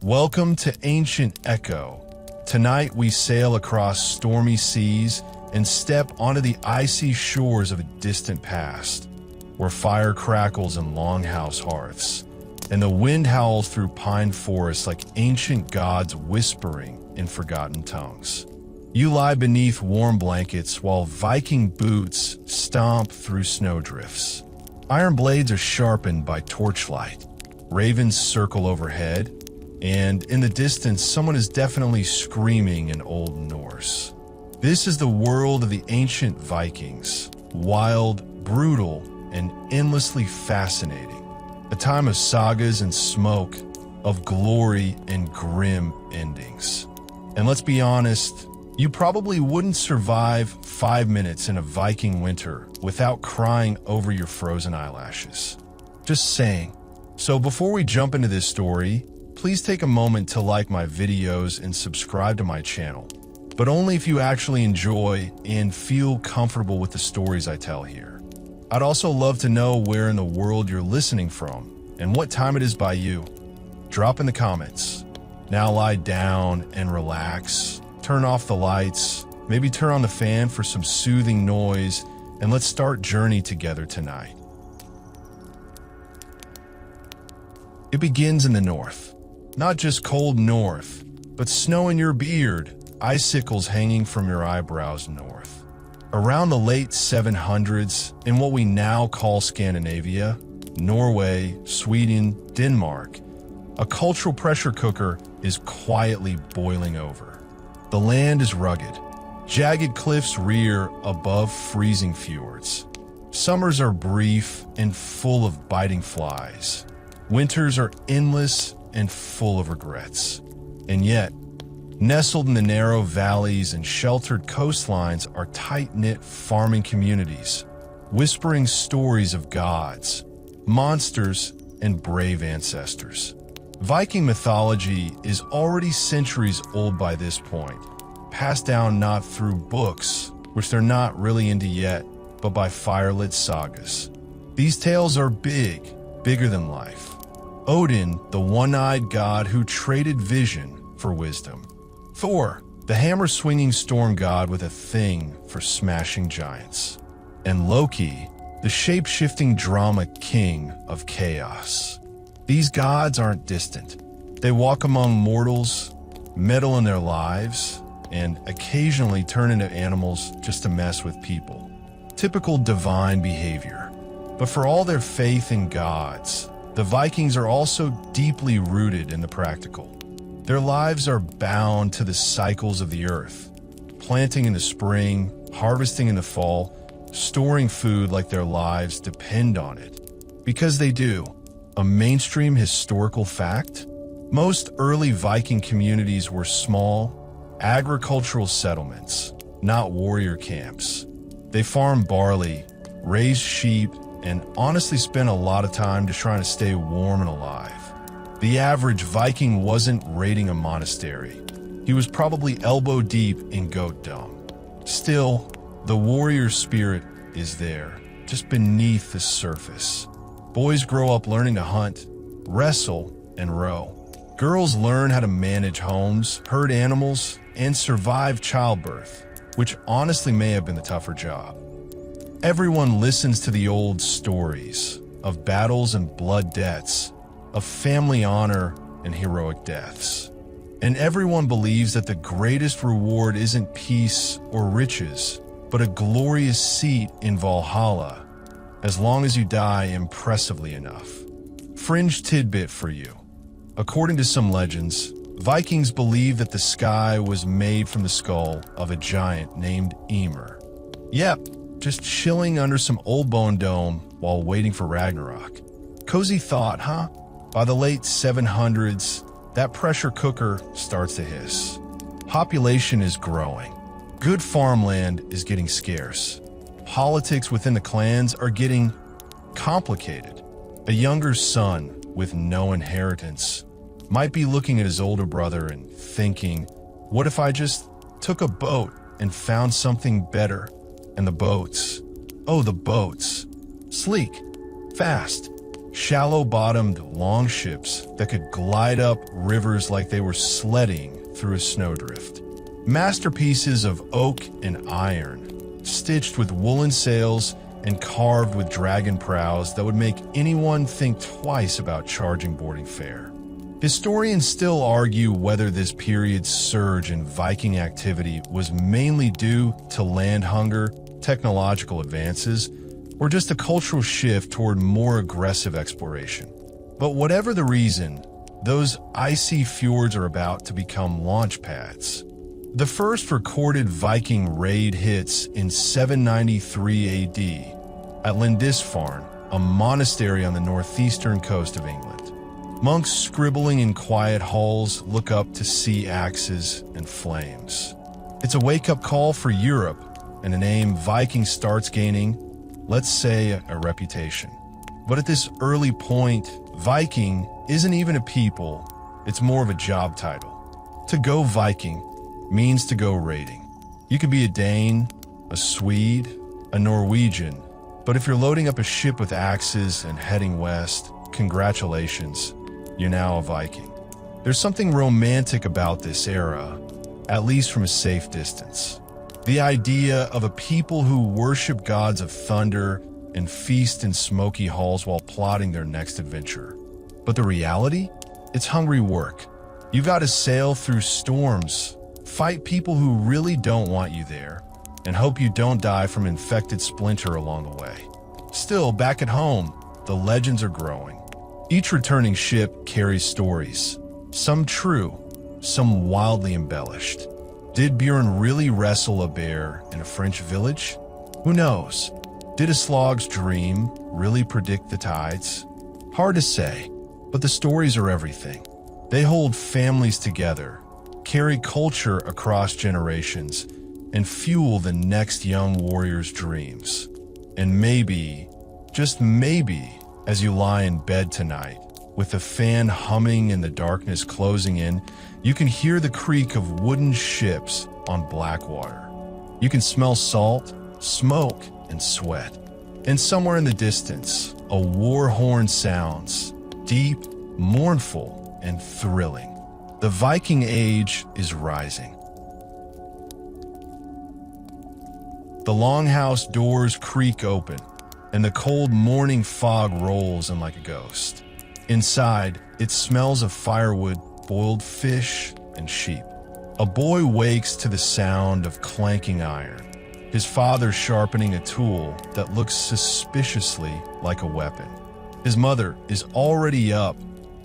Welcome to Ancient Echo. Tonight we sail across stormy seas and step onto the icy shores of a distant past, where fire crackles in longhouse hearths, and the wind howls through pine forests like ancient gods whispering in forgotten tongues. You lie beneath warm blankets while Viking boots stomp through snowdrifts. Iron blades are sharpened by torchlight. Ravens circle overhead, and in the distance, someone is definitely screaming in Old Norse. This is the world of the ancient Vikings, wild, brutal, and endlessly fascinating. A time of sagas and smoke, of glory and grim endings. And let's be honest, you probably wouldn't survive 5 minutes in a Viking winter without crying over your frozen eyelashes. Just saying. So before we jump into this story, please take a moment to like my videos and subscribe to my channel, but only if you actually enjoy and feel comfortable with the stories I tell here. I'd also love to know where in the world you're listening from and what time it is by you. Drop in the comments. Now lie down and relax. Turn off the lights, maybe turn on the fan for some soothing noise, and let's start journey together tonight. It begins in the north. Not just cold north, but snow in your beard, icicles hanging from your eyebrows north. Around the late 700s, in what we now call Scandinavia, Norway, Sweden, Denmark, a cultural pressure cooker is quietly boiling over. The land is rugged. Jagged cliffs rear above freezing fjords. Summers are brief and full of biting flies. Winters are endless and full of regrets. And yet, nestled in the narrow valleys and sheltered coastlines are tight-knit farming communities, whispering stories of gods, monsters, and brave ancestors. Viking mythology is already centuries old by this point, passed down not through books, which they're not really into yet, but by firelit sagas. These tales are big, bigger than life. Odin, the one-eyed god who traded vision for wisdom. Thor, the hammer-swinging storm god with a thing for smashing giants. And Loki, the shape-shifting drama king of chaos. These gods aren't distant. They walk among mortals, meddle in their lives, and occasionally turn into animals just to mess with people. Typical divine behavior. But for all their faith in gods, the Vikings are also deeply rooted in the practical. Their lives are bound to the cycles of the earth, planting in the spring, harvesting in the fall, storing food like their lives depend on it. Because they do. A mainstream historical fact? Most early Viking communities were small, agricultural settlements, not warrior camps. They farmed barley, raised sheep, and honestly spent a lot of time just trying to stay warm and alive. The average Viking wasn't raiding a monastery. He was probably elbow deep in goat dung. Still, the warrior spirit is there, just beneath the surface. Boys grow up learning to hunt, wrestle, and row. Girls learn how to manage homes, herd animals, and survive childbirth, which honestly may have been the tougher job. Everyone listens to the old stories of battles and blood debts, of family honor and heroic deaths. And everyone believes that the greatest reward isn't peace or riches, but a glorious seat in Valhalla, as long as you die impressively enough. Fringe tidbit for you. According to some legends, Vikings believed that the sky was made from the skull of a giant named Ymir. Yep, just chilling under some old bone dome while waiting for Ragnarok. Cozy thought, huh? By the late 700s, that pressure cooker starts to hiss. Population is growing. Good farmland is getting scarce. Politics within the clans are getting complicated. A younger son with no inheritance might be looking at his older brother and thinking, what if I just took a boat and found something better? And the boats, oh, the boats, sleek, fast, shallow-bottomed longships that could glide up rivers like they were sledding through a snowdrift. Masterpieces of oak and iron, stitched with woolen sails and carved with dragon prows that would make anyone think twice about charging boarding fare. Historians still argue whether this period's surge in Viking activity was mainly due to land hunger, technological advances, or just a cultural shift toward more aggressive exploration. But whatever the reason, those icy fjords are about to become launch pads. The first recorded Viking raid hits in 793 AD at Lindisfarne, a monastery on the northeastern coast of England. Monks scribbling in quiet halls look up to see axes and flames. It's a wake-up call for Europe, and the name Viking starts gaining, let's say, a reputation. But at this early point, Viking isn't even a people, it's more of a job title. To go Viking means to go raiding. You could be a Dane, a Swede, a Norwegian, but if you're loading up a ship with axes and heading west, congratulations, you're now a Viking. There's something romantic about this era, at least from a safe distance. The idea of a people who worship gods of thunder and feast in smoky halls while plotting their next adventure. But the reality? It's hungry work. You've got to sail through storms, fight people who really don't want you there, and hope you don't die from infected splinter along the way. Still, back at home, the legends are growing. Each returning ship carries stories, some true, some wildly embellished. Did Bjorn really wrestle a bear in a French village? Who knows? Did a slog's dream really predict the tides? Hard to say, but the stories are everything. They hold families together, carry culture across generations, and fuel the next young warrior's dreams. And maybe, just maybe, as you lie in bed tonight, with the fan humming and the darkness closing in, you can hear the creak of wooden ships on black water. You can smell salt, smoke, and sweat. And somewhere in the distance, a war horn sounds, deep, mournful, and thrilling. The Viking Age is rising. The longhouse doors creak open, and the cold morning fog rolls in like a ghost. Inside, it smells of firewood, boiled fish, and sheep. A boy wakes to the sound of clanking iron, his father sharpening a tool that looks suspiciously like a weapon. His mother is already up,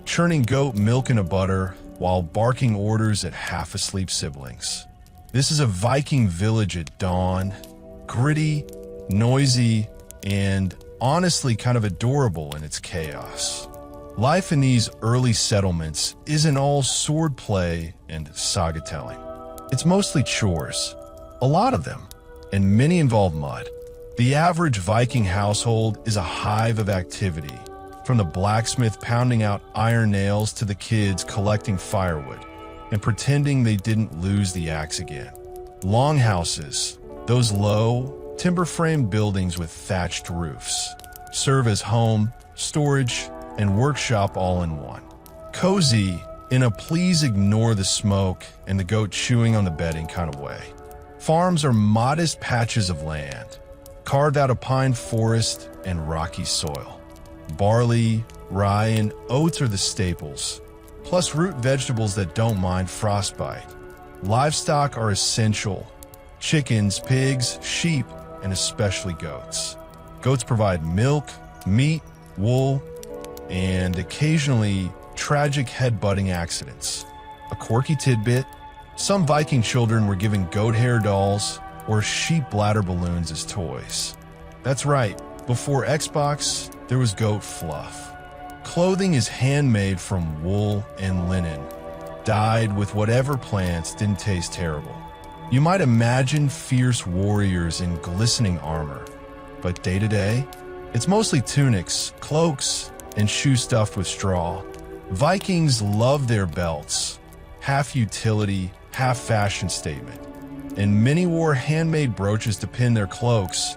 churning goat milk and a butter while barking orders at half-asleep siblings. This is a Viking village at dawn, gritty, noisy, and honestly kind of adorable in its chaos. Life in these early settlements isn't all swordplay and saga telling. It's mostly chores, a lot of them, and many involve mud. The average Viking household is a hive of activity, from the blacksmith pounding out iron nails to the kids collecting firewood and pretending they didn't lose the axe again. Longhouses, those low, timber-framed buildings with thatched roofs, serve as home, storage, and workshop all in one. Cozy in a please ignore the smoke and the goat chewing on the bedding kind of way. Farms are modest patches of land, carved out of pine forest and rocky soil. Barley, rye, and oats are the staples, plus root vegetables that don't mind frostbite. Livestock are essential: chickens, pigs, sheep, and especially goats. Goats provide milk, meat, wool, and occasionally tragic head-butting accidents. A quirky tidbit: some Viking children were given goat hair dolls or sheep bladder balloons as toys. That's right, before Xbox, there was goat fluff. Clothing is handmade from wool and linen, dyed with whatever plants didn't taste terrible. You might imagine fierce warriors in glistening armor, but day to day, it's mostly tunics, cloaks, and shoes stuffed with straw. Vikings love their belts, half utility, half fashion statement, and many wore handmade brooches to pin their cloaks,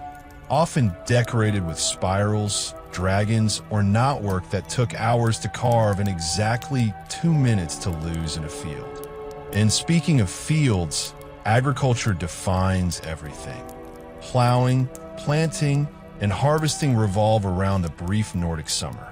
often decorated with spirals, dragons, or knotwork that took hours to carve and exactly 2 minutes to lose in a field. And speaking of fields, agriculture defines everything. Plowing, planting, and harvesting revolve around the brief Nordic summer.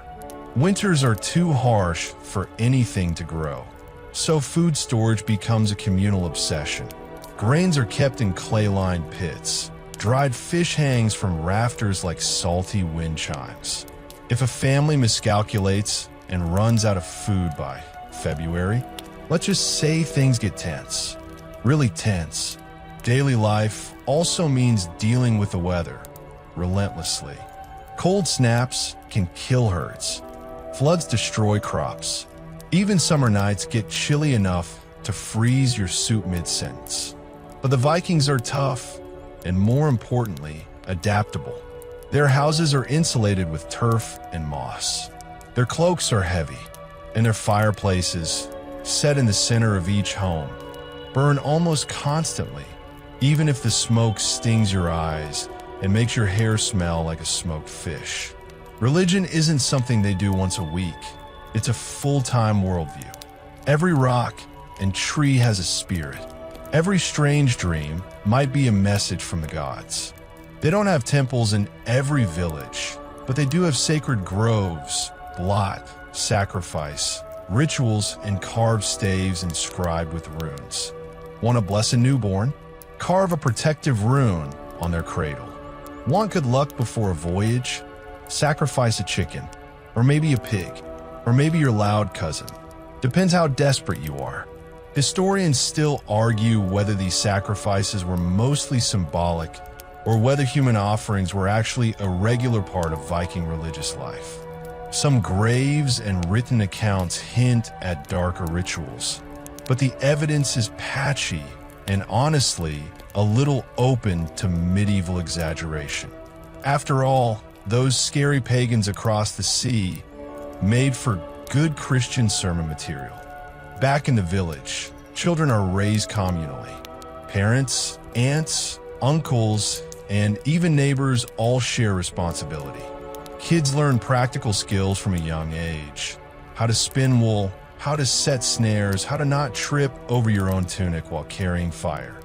Winters are too harsh for anything to grow, so food storage becomes a communal obsession. Grains are kept in clay-lined pits. Dried fish hangs from rafters like salty wind chimes. If a family miscalculates and runs out of food by February, let's just say things get tense. Really tense. Daily life also means dealing with the weather relentlessly. Cold snaps can kill herds. Floods destroy crops. Even summer nights get chilly enough to freeze your suit mid-sentence. But the Vikings are tough, and more importantly, adaptable. Their houses are insulated with turf and moss. Their cloaks are heavy, and their fireplaces, set in the center of each home, burn almost constantly, even if the smoke stings your eyes and makes your hair smell like a smoked fish. Religion isn't something they do once a week. It's a full-time worldview. Every rock and tree has a spirit. Every strange dream might be a message from the gods. They don't have temples in every village, but they do have sacred groves, blot, sacrifice, rituals, and carved staves inscribed with runes. Want to bless a newborn? Carve a protective rune on their cradle. Want good luck before a voyage? Sacrifice a chicken, or maybe a pig, or maybe your loud cousin. Depends how desperate you are. Historians still argue whether these sacrifices were mostly symbolic or whether human offerings were actually a regular part of Viking religious life. Some graves and written accounts hint at darker rituals, but the evidence is patchy and honestly a little open to medieval exaggeration. After all, those scary pagans across the sea made for good Christian sermon material. Back in the village, children are raised communally. Parents, aunts, uncles, and even neighbors all share responsibility. Kids learn practical skills from a young age. How to spin wool, how to set snares, how to not trip over your own tunic while carrying fire.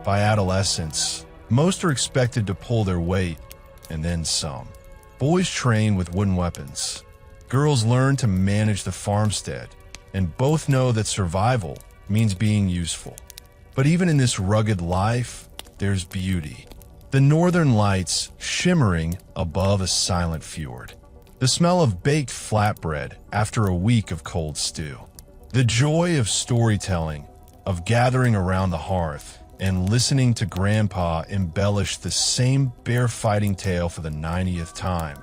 By adolescence, most are expected to pull their weight, and then some. Boys train with wooden weapons. Girls learn to manage the farmstead, and both know that survival means being useful. But even in this rugged life, there's beauty. The northern lights shimmering above a silent fjord. The smell of baked flatbread after a week of cold stew. The joy of storytelling, of gathering around the hearth and listening to Grandpa embellish the same bear fighting tale for the 90th time,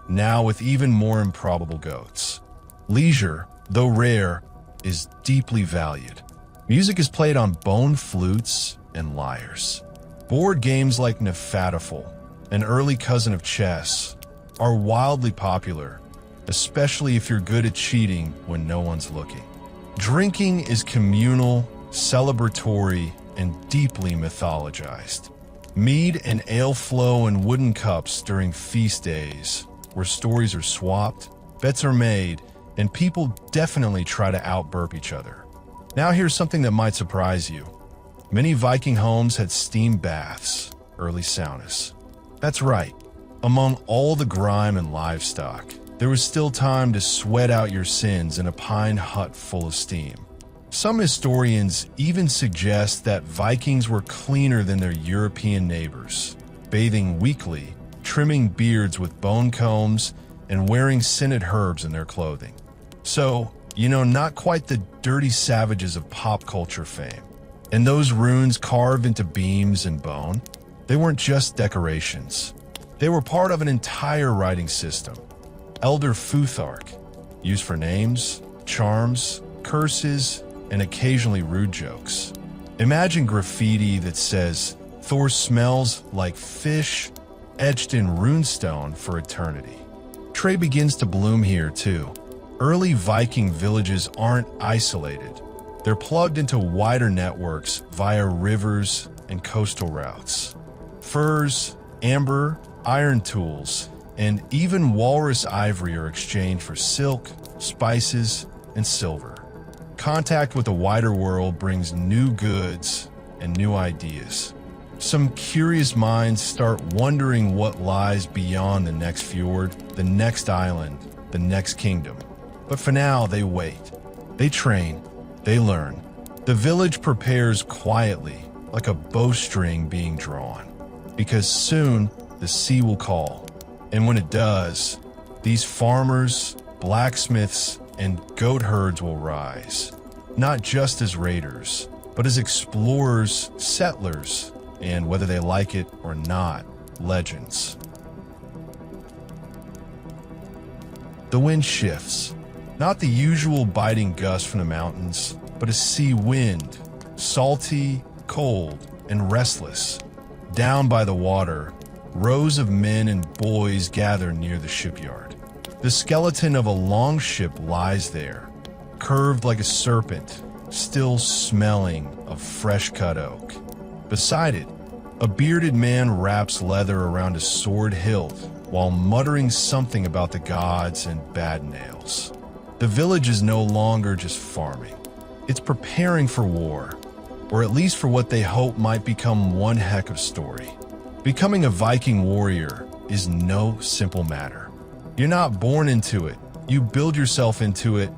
now with even more improbable goats. Leisure, though rare, is deeply valued. Music is played on bone flutes and lyres. Board games like Nefataful, an early cousin of chess, are wildly popular, especially if you're good at cheating when no one's looking. Drinking is communal, celebratory, and deeply mythologized. Mead and ale flow in wooden cups during feast days, where stories are swapped, bets are made, and people definitely try to out-burp each other. Now here's something that might surprise you. Many Viking homes had steam baths, early saunas. That's right. Among all the grime and livestock, there was still time to sweat out your sins in a pine hut full of steam. Some historians even suggest that Vikings were cleaner than their European neighbors, bathing weekly, trimming beards with bone combs, and wearing scented herbs in their clothing. So, not quite the dirty savages of pop culture fame. And those runes carved into beams and bone, they weren't just decorations. They were part of an entire writing system. Elder Futhark, used for names, charms, curses, and occasionally rude jokes. Imagine graffiti that says, "Thor smells like fish," etched in runestone for eternity. Trade begins to bloom here too. Early Viking villages aren't isolated. They're plugged into wider networks via rivers and coastal routes. Furs, amber, iron tools, and even walrus ivory are exchanged for silk, spices, and silver. Contact with the wider world brings new goods and new ideas. Some curious minds start wondering what lies beyond the next fjord, the next island, the next kingdom. But for now, they wait. They train. They learn. The village prepares quietly, like a bowstring being drawn, because soon the sea will call. And when it does, these farmers, blacksmiths, and goat herds will rise, not just as raiders, but as explorers, settlers, and whether they like it or not, legends. The wind shifts, not the usual biting gust from the mountains, but a sea wind, salty, cold, and restless. Down by the water, rows of men and boys gather near the shipyard. The skeleton of a longship lies there, curved like a serpent, still smelling of fresh-cut oak. Beside it, a bearded man wraps leather around a sword hilt while muttering something about the gods and bad nails. The village is no longer just farming. It's preparing for war, or at least for what they hope might become one heck of story. Becoming a Viking warrior is no simple matter. You're not born into it. You build yourself into it,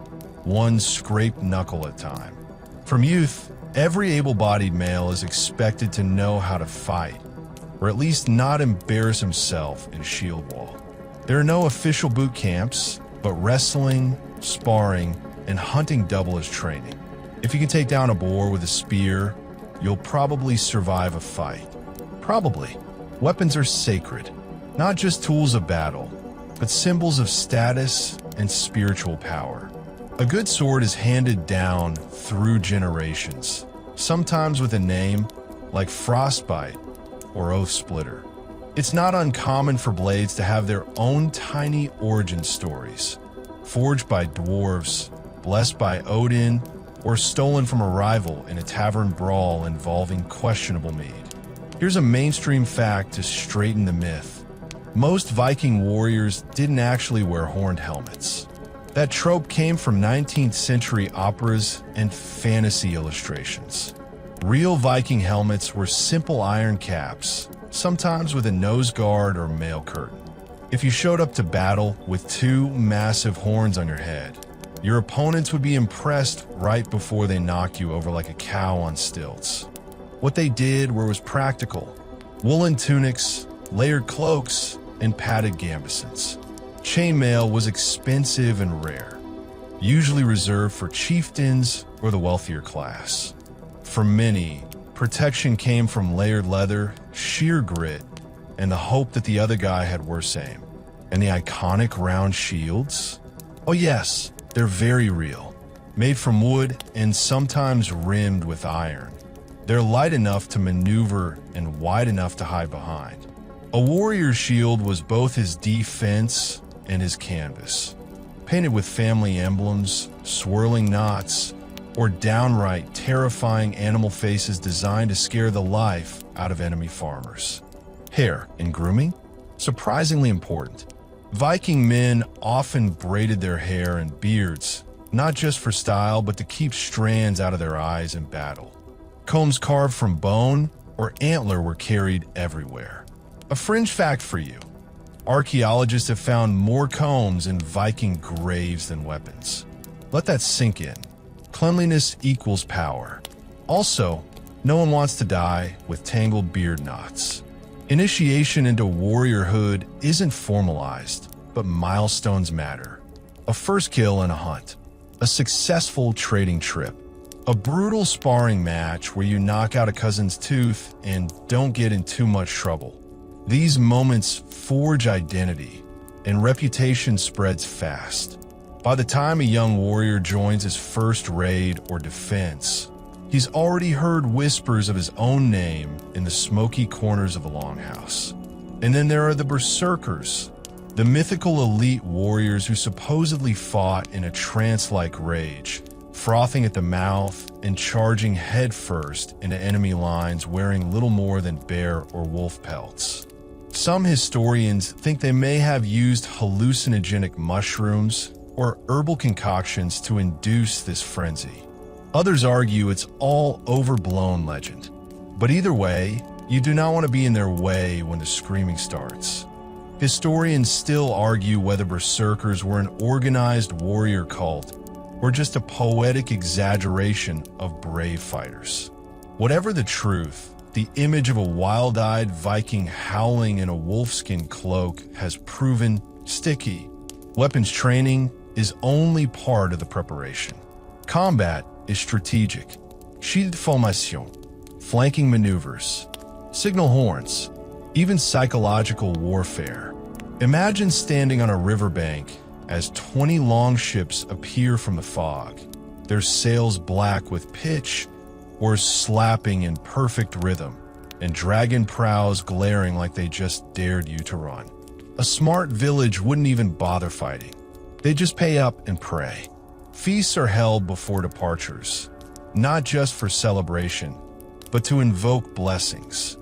one scraped knuckle at a time. From youth, every able-bodied male is expected to know how to fight, or at least not embarrass himself in shield wall. There are no official boot camps, but wrestling, sparring, and hunting double as training. If you can take down a boar with a spear, you'll probably survive a fight. Probably. Weapons are sacred, not just tools of battle, but symbols of status and spiritual power. A good sword is handed down through generations, sometimes with a name like Frostbite or Oath Splitter. It's not uncommon for blades to have their own tiny origin stories, forged by dwarves, blessed by Odin, or stolen from a rival in a tavern brawl involving questionable mead. Here's a mainstream fact to straighten the myth. Most Viking warriors didn't actually wear horned helmets. That trope came from 19th century operas and fantasy illustrations. Real Viking helmets were simple iron caps, sometimes with a nose guard or mail curtain. If you showed up to battle with two massive horns on your head, your opponents would be impressed right before they knock you over like a cow on stilts. What they did was practical: woolen tunics, layered cloaks, and padded gambesons. Chainmail was expensive and rare, usually reserved for chieftains or the wealthier class. For many, protection came from layered leather, sheer grit, and the hope that the other guy had worse aim. And the iconic round shields? Oh yes, they're very real, made from wood and sometimes rimmed with iron. They're light enough to maneuver and wide enough to hide behind. A warrior's shield was both his defense and his canvas, painted with family emblems, swirling knots, or downright terrifying animal faces designed to scare the life out of enemy farmers. Hair and grooming? Surprisingly important. Viking men often braided their hair and beards, not just for style, but to keep strands out of their eyes in battle. Combs carved from bone or antler were carried everywhere. A fringe fact for you: archaeologists have found more combs in Viking graves than weapons. Let that sink in. Cleanliness equals power. Also, no one wants to die with tangled beard knots. Initiation into warriorhood isn't formalized, but milestones matter. A first kill in a hunt, a successful trading trip, a brutal sparring match where you knock out a cousin's tooth and don't get in too much trouble. These moments forge identity, and reputation spreads fast. By the time a young warrior joins his first raid or defense, he's already heard whispers of his own name in the smoky corners of a longhouse. And then there are the berserkers, the mythical elite warriors who supposedly fought in a trance-like rage, frothing at the mouth and charging headfirst into enemy lines wearing little more than bear or wolf pelts. Some historians think they may have used hallucinogenic mushrooms or herbal concoctions to induce this frenzy. Others argue it's all overblown legend. But either way, you do not want to be in their way when the screaming starts. Historians still argue whether berserkers were an organized warrior cult or just a poetic exaggeration of brave fighters. Whatever the truth, the image of a wild-eyed Viking howling in a wolfskin cloak has proven sticky. Weapons training is only part of the preparation. Combat is strategic. Shield formation, flanking maneuvers, signal horns, even psychological warfare. Imagine standing on a riverbank as 20 longships appear from the fog, their sails black with pitch, oars slapping in perfect rhythm, and dragon prows glaring like they just dared you to run. A smart village wouldn't even bother fighting. They'd just pay up and pray. Feasts are held before departures, not just for celebration, but to invoke blessings.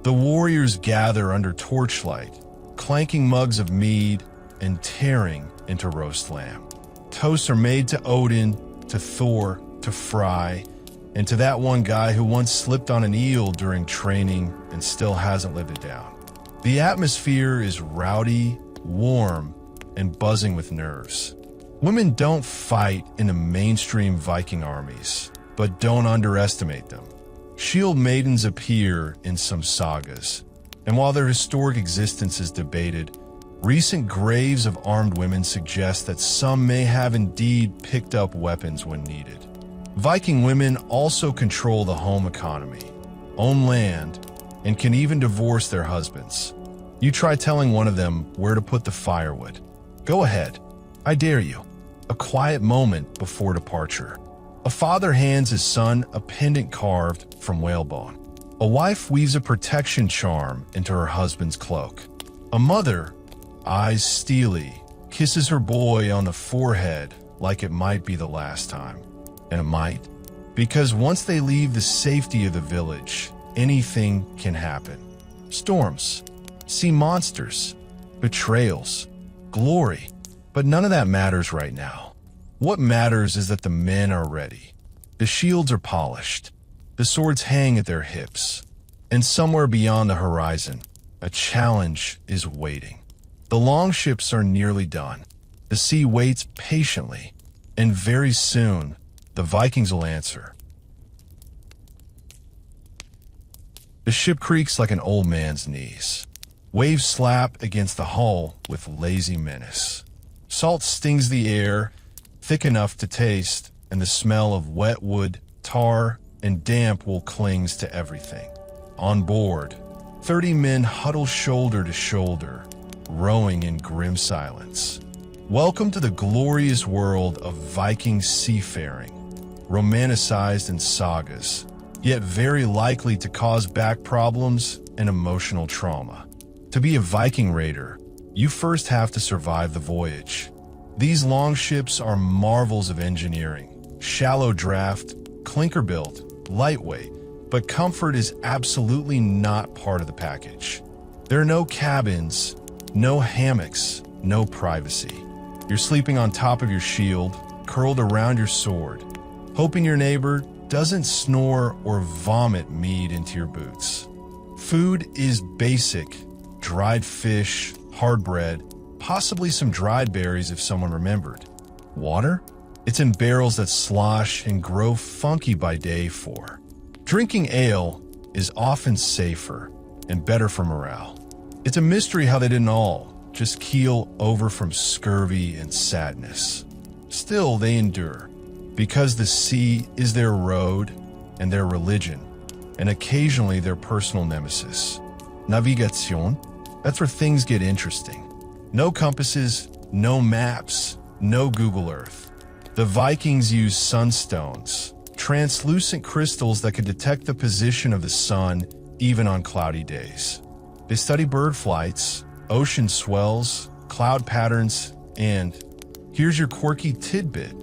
The warriors gather under torchlight, clanking mugs of mead and tearing into roast lamb. Toasts are made to Odin, to Thor, to Fry, and to that one guy who once slipped on an eel during training and still hasn't lived it down. The atmosphere is rowdy, warm, and buzzing with nerves. Women don't fight in the mainstream Viking armies, but don't underestimate them. Shield maidens appear in some sagas, and while their historic existence is debated, recent graves of armed women suggest that some may have indeed picked up weapons when needed. Viking women also control the home economy, own land, and can even divorce their husbands. You try telling one of them where to put the firewood. Go ahead, I dare you. A quiet moment before departure. A father hands his son a pendant carved from whalebone. A wife weaves a protection charm into her husband's cloak. A mother, eyes steely, kisses her boy on the forehead like it might be the last time. And it might, because once they leave the safety of the village, anything can happen. Storms, sea monsters, betrayals, glory. But none of that matters right now. What matters is that the men are ready. The shields are polished. The swords hang at their hips. And somewhere beyond the horizon, a challenge is waiting. The longships are nearly done. The sea waits patiently. And very soon, the Vikings will answer. The ship creaks like an old man's knees. Waves slap against the hull with lazy menace. Salt stings the air, thick enough to taste, and the smell of wet wood, tar, and damp wool clings to everything. On board, 30 men huddle shoulder to shoulder, rowing in grim silence. Welcome to the glorious world of Viking seafaring, romanticized in sagas, yet very likely to cause back problems and emotional trauma. To be a Viking raider, you first have to survive the voyage. These longships are marvels of engineering, shallow draft, clinker-built, lightweight, but comfort is absolutely not part of the package. There are no cabins, no hammocks, no privacy. You're sleeping on top of your shield, curled around your sword, hoping your neighbor doesn't snore or vomit mead into your boots. Food is basic: dried fish, hard bread, possibly some dried berries if someone remembered. Water? It's in barrels that slosh and grow funky by day 4. Drinking ale is often safer and better for morale. It's a mystery how they didn't all just keel over from scurvy and sadness. Still, they endure, because the sea is their road and their religion, and occasionally their personal nemesis. Navigation, that's where things get interesting. No compasses, no maps, no Google Earth. The Vikings used sunstones, translucent crystals that could detect the position of the sun even on cloudy days. They study bird flights, ocean swells, cloud patterns, and here's your quirky tidbit: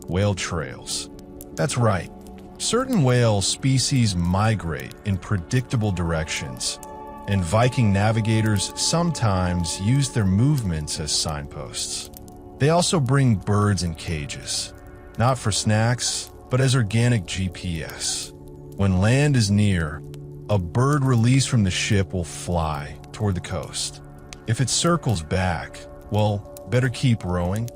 whale trails. That's right. Certain whale species migrate in predictable directions, and Viking navigators sometimes used their movements as signposts. They also bring birds in cages, not for snacks, but as organic GPS. When land is near, a bird released from the ship will fly toward the coast. If it circles back, well, better keep rowing,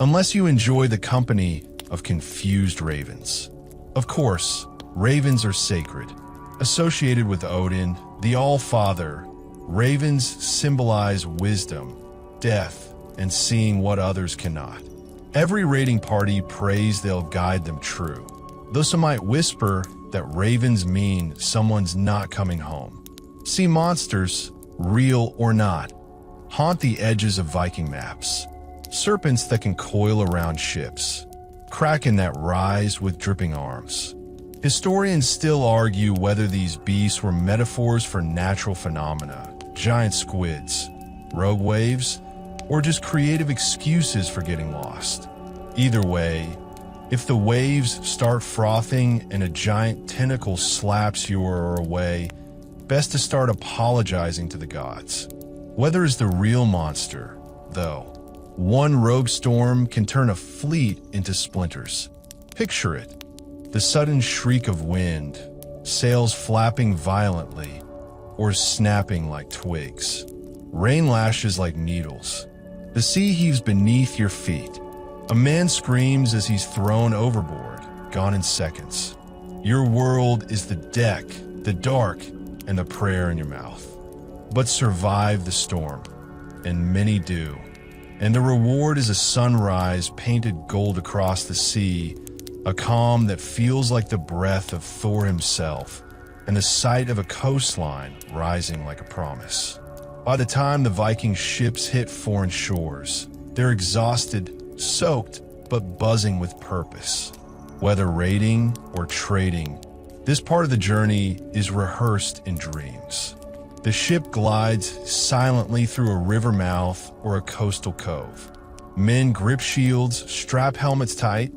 unless you enjoy the company of confused ravens. Of course, ravens are sacred. Associated with Odin, the All-Father, ravens symbolize wisdom, death, and seeing what others cannot. Every raiding party prays they'll guide them true, though some might whisper that ravens mean someone's not coming home. Sea monsters, real or not, haunt the edges of Viking maps. Serpents that can coil around ships, kraken that rise with dripping arms. Historians still argue whether these beasts were metaphors for natural phenomena, giant squids, rogue waves, or just creative excuses for getting lost. Either way, if the waves start frothing and a giant tentacle slaps you away, best to start apologizing to the gods. Weather is the real monster, though. One rogue storm can turn a fleet into splinters. Picture it. The sudden shriek of wind, sails flapping violently, or snapping like twigs. Rain lashes like needles. The sea heaves beneath your feet. A man screams as he's thrown overboard, gone in seconds. Your world is the deck, the dark, and the prayer in your mouth. But survive the storm, and many do. And the reward is a sunrise painted gold across the sea, a calm that feels like the breath of Thor himself, and the sight of a coastline rising like a promise. By the time the Viking ships hit foreign shores, they're exhausted, soaked, but buzzing with purpose. Whether raiding or trading, this part of the journey is rehearsed in dreams. The ship glides silently through a river mouth or a coastal cove. Men grip shields, strap helmets tight,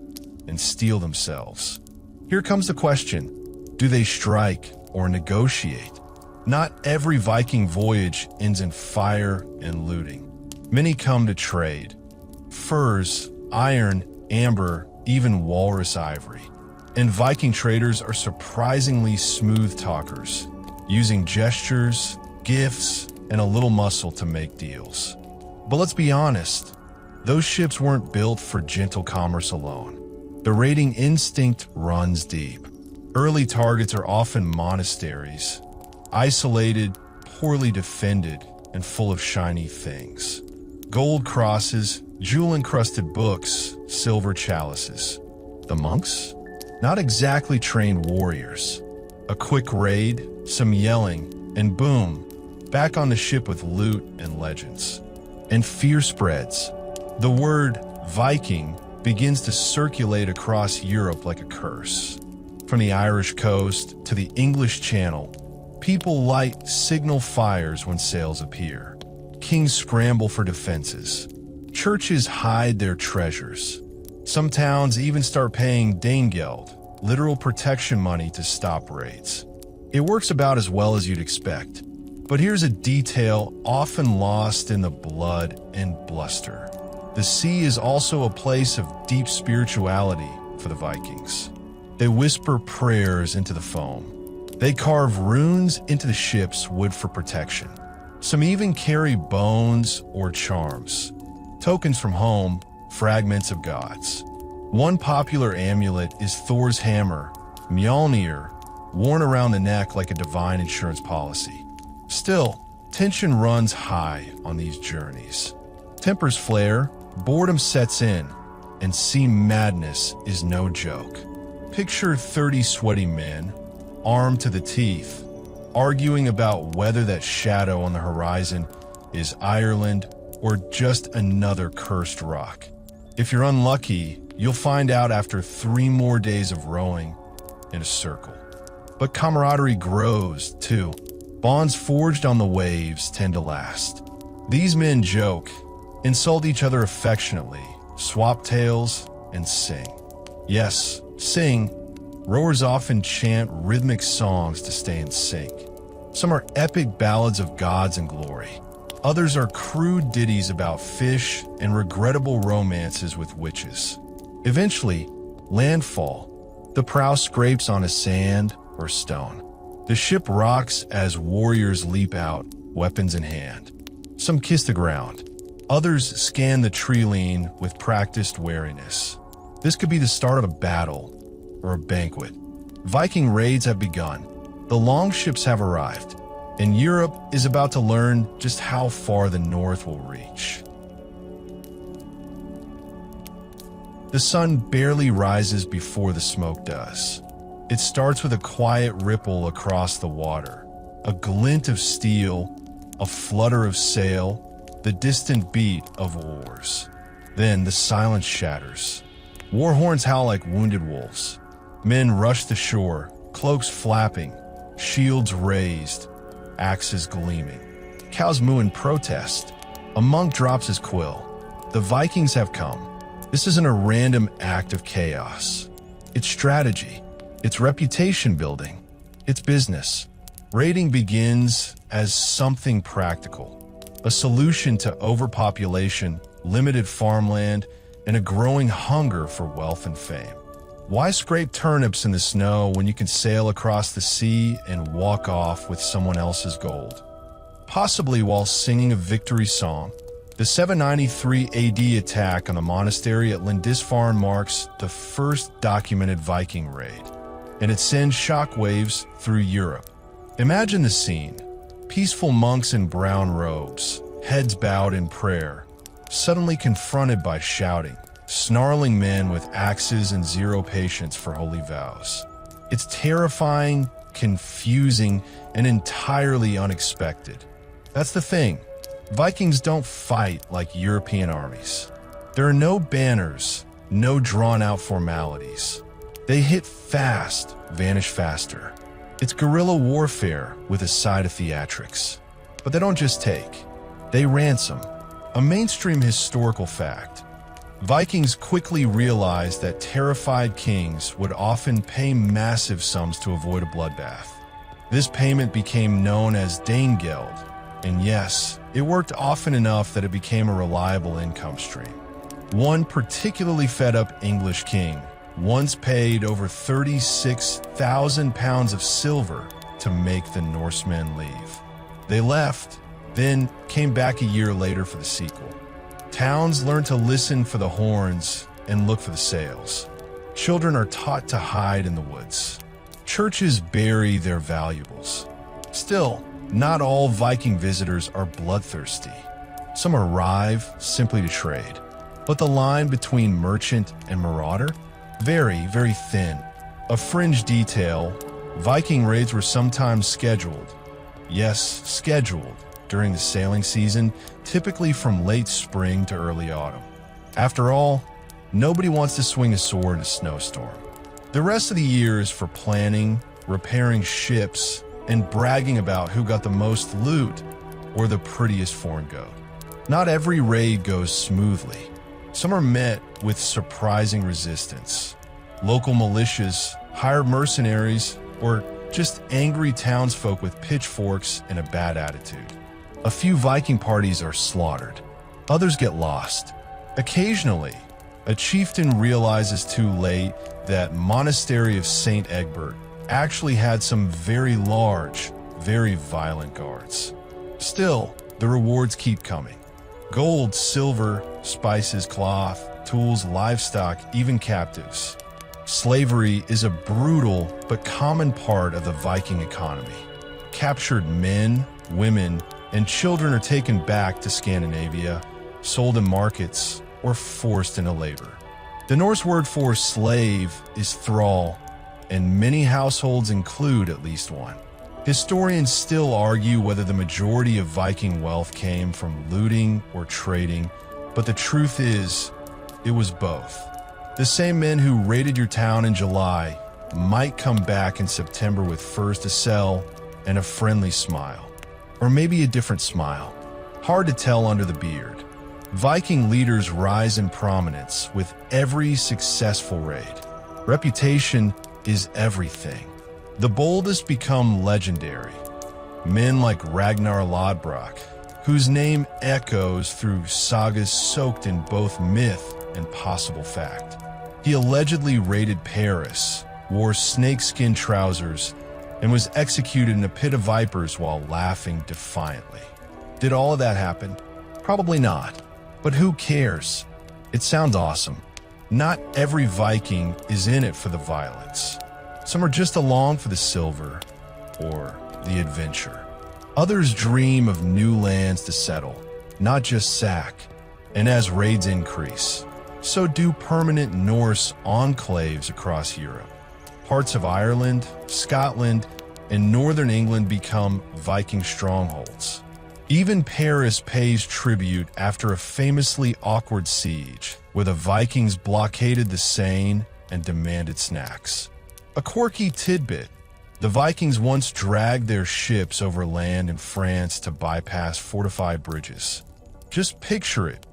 and steel themselves. Here comes the question: do they strike or negotiate? Not every Viking voyage ends in fire and looting. Many come to trade. Furs, iron, amber, even walrus ivory. And Viking traders are surprisingly smooth talkers, using gestures, gifts, and a little muscle to make deals. But let's be honest, those ships weren't built for gentle commerce alone. The raiding instinct runs deep. Early targets are often monasteries, isolated, poorly defended, and full of shiny things. Gold crosses, jewel-encrusted books, silver chalices. The monks? Not exactly trained warriors. A quick raid, some yelling, and boom, back on the ship with loot and legends. And fear spreads. The word Viking begins to circulate across Europe like a curse. From the Irish coast to the English Channel, people light signal fires when sails appear. Kings scramble for defenses. Churches hide their treasures. Some towns even start paying Danegeld, literal protection money, to stop raids. It works about as well as you'd expect. But here's a detail often lost in the blood and bluster. The sea is also a place of deep spirituality for the Vikings. They whisper prayers into the foam. They carve runes into the ship's wood for protection. Some even carry bones or charms, tokens from home, fragments of gods. One popular amulet is Thor's hammer, Mjolnir, worn around the neck like a divine insurance policy. Still, tension runs high on these journeys. Tempers flare, boredom sets in, and sea madness is no joke. Picture 30 sweaty men, armed to the teeth, arguing about whether that shadow on the horizon is Ireland or just another cursed rock. If you're unlucky, you'll find out after 3 more days of rowing in a circle. But camaraderie grows, too. Bonds forged on the waves tend to last. These men joke, insult each other affectionately, swap tales, and sing. Yes, sing. Rowers often chant rhythmic songs to stay in sync. Some are epic ballads of gods and glory. Others are crude ditties about fish and regrettable romances with witches. Eventually, landfall. The prow scrapes on a sand or stone. The ship rocks as warriors leap out, weapons in hand. Some kiss the ground. Others scan the tree-line with practiced wariness. This could be the start of a battle or a banquet. Viking raids have begun. The longships have arrived, and Europe is about to learn just how far the North will reach. The sun barely rises before the smoke does. It starts with a quiet ripple across the water, a glint of steel, a flutter of sail, the distant beat of oars. Then the silence shatters. War horns howl like wounded wolves. Men rush to shore, cloaks flapping, shields raised, axes gleaming. Cows moo in protest. A monk drops his quill. The Vikings have come. This isn't a random act of chaos. It's strategy. It's reputation building. It's business. Raiding begins as something practical. A solution to overpopulation, limited farmland, and a growing hunger for wealth and fame. Why scrape turnips in the snow when you can sail across the sea and walk off with someone else's gold? Possibly while singing a victory song. The 793 AD attack on the monastery at Lindisfarne marks the first documented Viking raid, and it sends shockwaves through Europe. Imagine the scene. Peaceful monks in brown robes, heads bowed in prayer, suddenly confronted by shouting, snarling men with axes and zero patience for holy vows. It's terrifying, confusing, and entirely unexpected. That's the thing. Vikings don't fight like European armies. There are no banners, no drawn-out formalities. They hit fast, vanish faster. It's guerrilla warfare with a side of theatrics. But they don't just take, they ransom. A mainstream historical fact. Vikings quickly realized that terrified kings would often pay massive sums to avoid a bloodbath. This payment became known as Danegeld, and yes, it worked often enough that it became a reliable income stream. One particularly fed-up English king once paid over 36,000 pounds of silver to make the Norsemen leave. They left, then came back a year later for the sequel. Towns learn to listen for the horns and look for the sails. Children are taught to hide in the woods. Churches bury their valuables. Still, not all Viking visitors are bloodthirsty. Some arrive simply to trade. But the line between merchant and marauder? Very, very thin. A fringe detail, Viking raids were sometimes scheduled. Yes, scheduled. During the sailing season, typically from late spring to early autumn. After all, nobody wants to swing a sword in a snowstorm. The rest of the year is for planning, repairing ships, and bragging about who got the most loot or the prettiest foreign goat. Not every raid goes smoothly. Some are met with surprising resistance. Local militias, hired mercenaries, or just angry townsfolk with pitchforks and a bad attitude. A few Viking parties are slaughtered. Others get lost. Occasionally, a chieftain realizes too late that monastery of St. Egbert actually had some very large, very violent guards. Still, the rewards keep coming. Gold, silver, spices, cloth, tools, livestock, even captives. Slavery is a brutal but common part of the Viking economy. Captured men, women, and children are taken back to Scandinavia, sold in markets, or forced into labor. The Norse word for slave is thrall, and many households include at least one. Historians still argue whether the majority of Viking wealth came from looting or trading, but the truth is, it was both. The same men who raided your town in July might come back in September with furs to sell and a friendly smile. Or maybe a different smile. Hard to tell under the beard. Viking leaders rise in prominence with every successful raid. Reputation is everything. The boldest become legendary. Men like Ragnar Lodbrok, whose name echoes through sagas soaked in both myth and possible fact. He allegedly raided Paris, wore snakeskin trousers, and was executed in a pit of vipers while laughing defiantly. Did all of that happen? Probably not. But who cares? It sounds awesome. Not every Viking is in it for the violence. Some are just along for the silver or the adventure. Others dream of new lands to settle, not just sack. And as raids increase, so do permanent Norse enclaves across Europe. Parts of Ireland, Scotland, and northern England become Viking strongholds. Even Paris pays tribute after a famously awkward siege, where the Vikings blockaded the Seine and demanded snacks. A quirky tidbit: the Vikings once dragged their ships over land in France to bypass fortified bridges. Just picture it: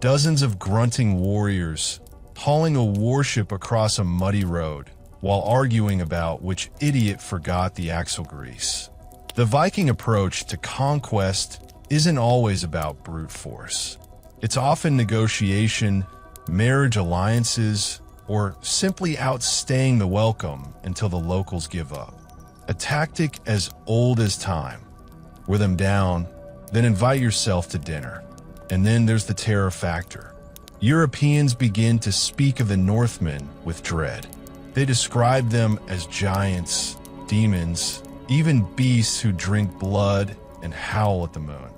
dozens of grunting warriors hauling a warship across a muddy road while arguing about which idiot forgot the axle grease. The Viking approach to conquest isn't always about brute force. It's often negotiation, marriage alliances, or simply outstaying the welcome until the locals give up. A tactic as old as time. Wear them down, then invite yourself to dinner. And then there's the terror factor. Europeans begin to speak of the Northmen with dread. They describe them as giants, demons, even beasts who drink blood and howl at the moon.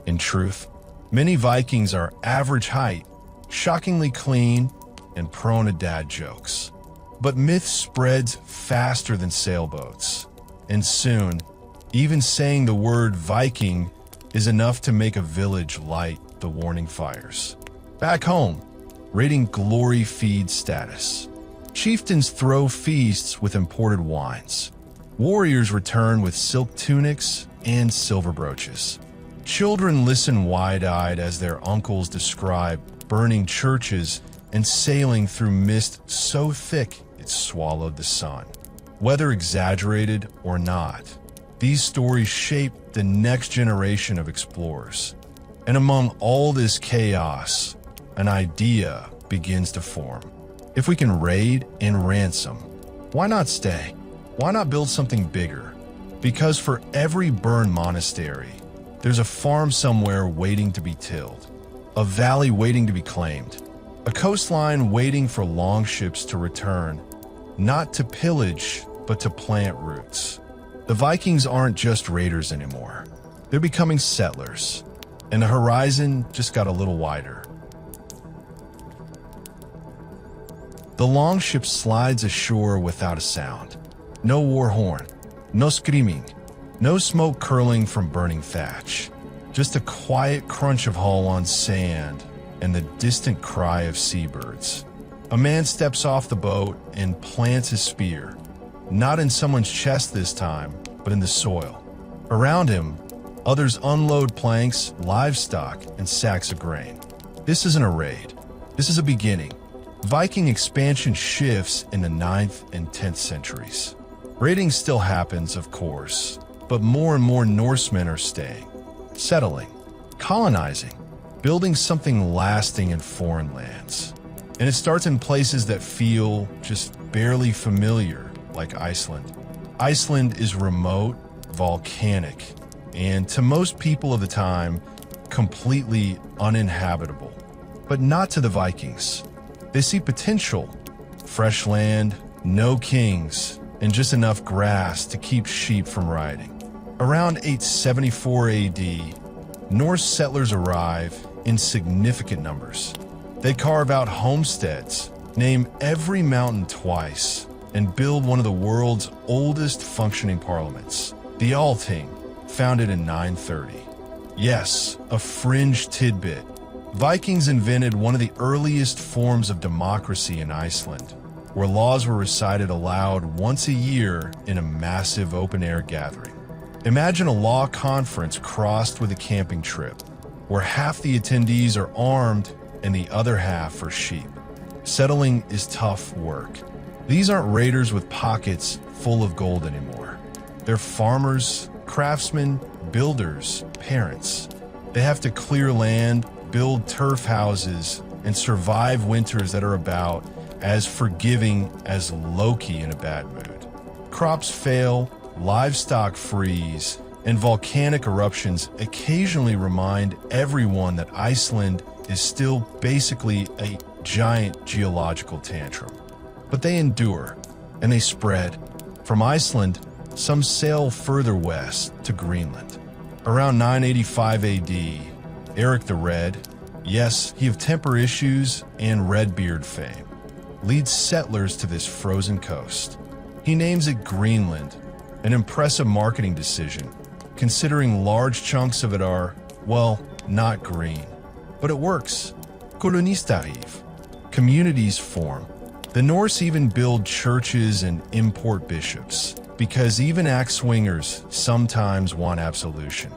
In truth, many Vikings are average height, shockingly clean, and prone to dad jokes. But myth spreads faster than sailboats, and soon, even saying the word Viking is enough to make a village light the warning fires. Back home, rating glory feed status. Chieftains throw feasts with imported wines. Warriors return with silk tunics and silver brooches. Children listen wide-eyed as their uncles describe burning churches and sailing through mist so thick it swallowed the sun. Whether exaggerated or not, these stories shape the next generation of explorers. And among all this chaos, an idea begins to form. If we can raid and ransom, why not stay? Why not build something bigger? Because for every burned monastery, there's a farm somewhere waiting to be tilled, a valley waiting to be claimed, a coastline waiting for longships to return, not to pillage, but to plant roots. The Vikings aren't just raiders anymore. They're becoming settlers, and the horizon just got a little wider. The longship slides ashore without a sound. No war horn, no screaming, no smoke curling from burning thatch. Just a quiet crunch of hull on sand and the distant cry of seabirds. A man steps off the boat and plants his spear, not in someone's chest this time, but in the soil. Around him, others unload planks, livestock, and sacks of grain. This isn't a raid. This is a beginning. Viking expansion shifts in the 9th and 10th centuries. Raiding still happens, of course, but more and more Norsemen are staying, settling, colonizing, building something lasting in foreign lands. And it starts in places that feel just barely familiar, like Iceland. Iceland is remote, volcanic, and to most people of the time, completely uninhabitable. But not to the Vikings. They see potential: fresh land, no kings, and just enough grass to keep sheep from riding. Around 874 AD, Norse settlers arrive in significant numbers. They carve out homesteads, name every mountain twice, and build one of the world's oldest functioning parliaments, the Althing, founded in 930. Yes, a fringe tidbit. Vikings invented one of the earliest forms of democracy in Iceland, where laws were recited aloud once a year in a massive open-air gathering. Imagine a law conference crossed with a camping trip, where half the attendees are armed and the other half are sheep. Settling is tough work. These aren't raiders with pockets full of gold anymore. They're farmers, Craftsmen, builders, parents. They have to clear land, build turf houses, and survive winters that are about as forgiving as Loki in a bad mood. Crops fail, livestock freeze, and volcanic eruptions occasionally remind everyone that Iceland is still basically a giant geological tantrum. But they endure, and they spread. From Iceland, some sail further west to Greenland. Around 985 AD, Eric the Red, yes, he of temper issues and Redbeard fame, leads settlers to this frozen coast. He names it Greenland, an impressive marketing decision, considering large chunks of it are, well, not green. But it works. Kolonistariv. Communities form. The Norse even build churches and import bishops, because even axe swingers sometimes want absolution.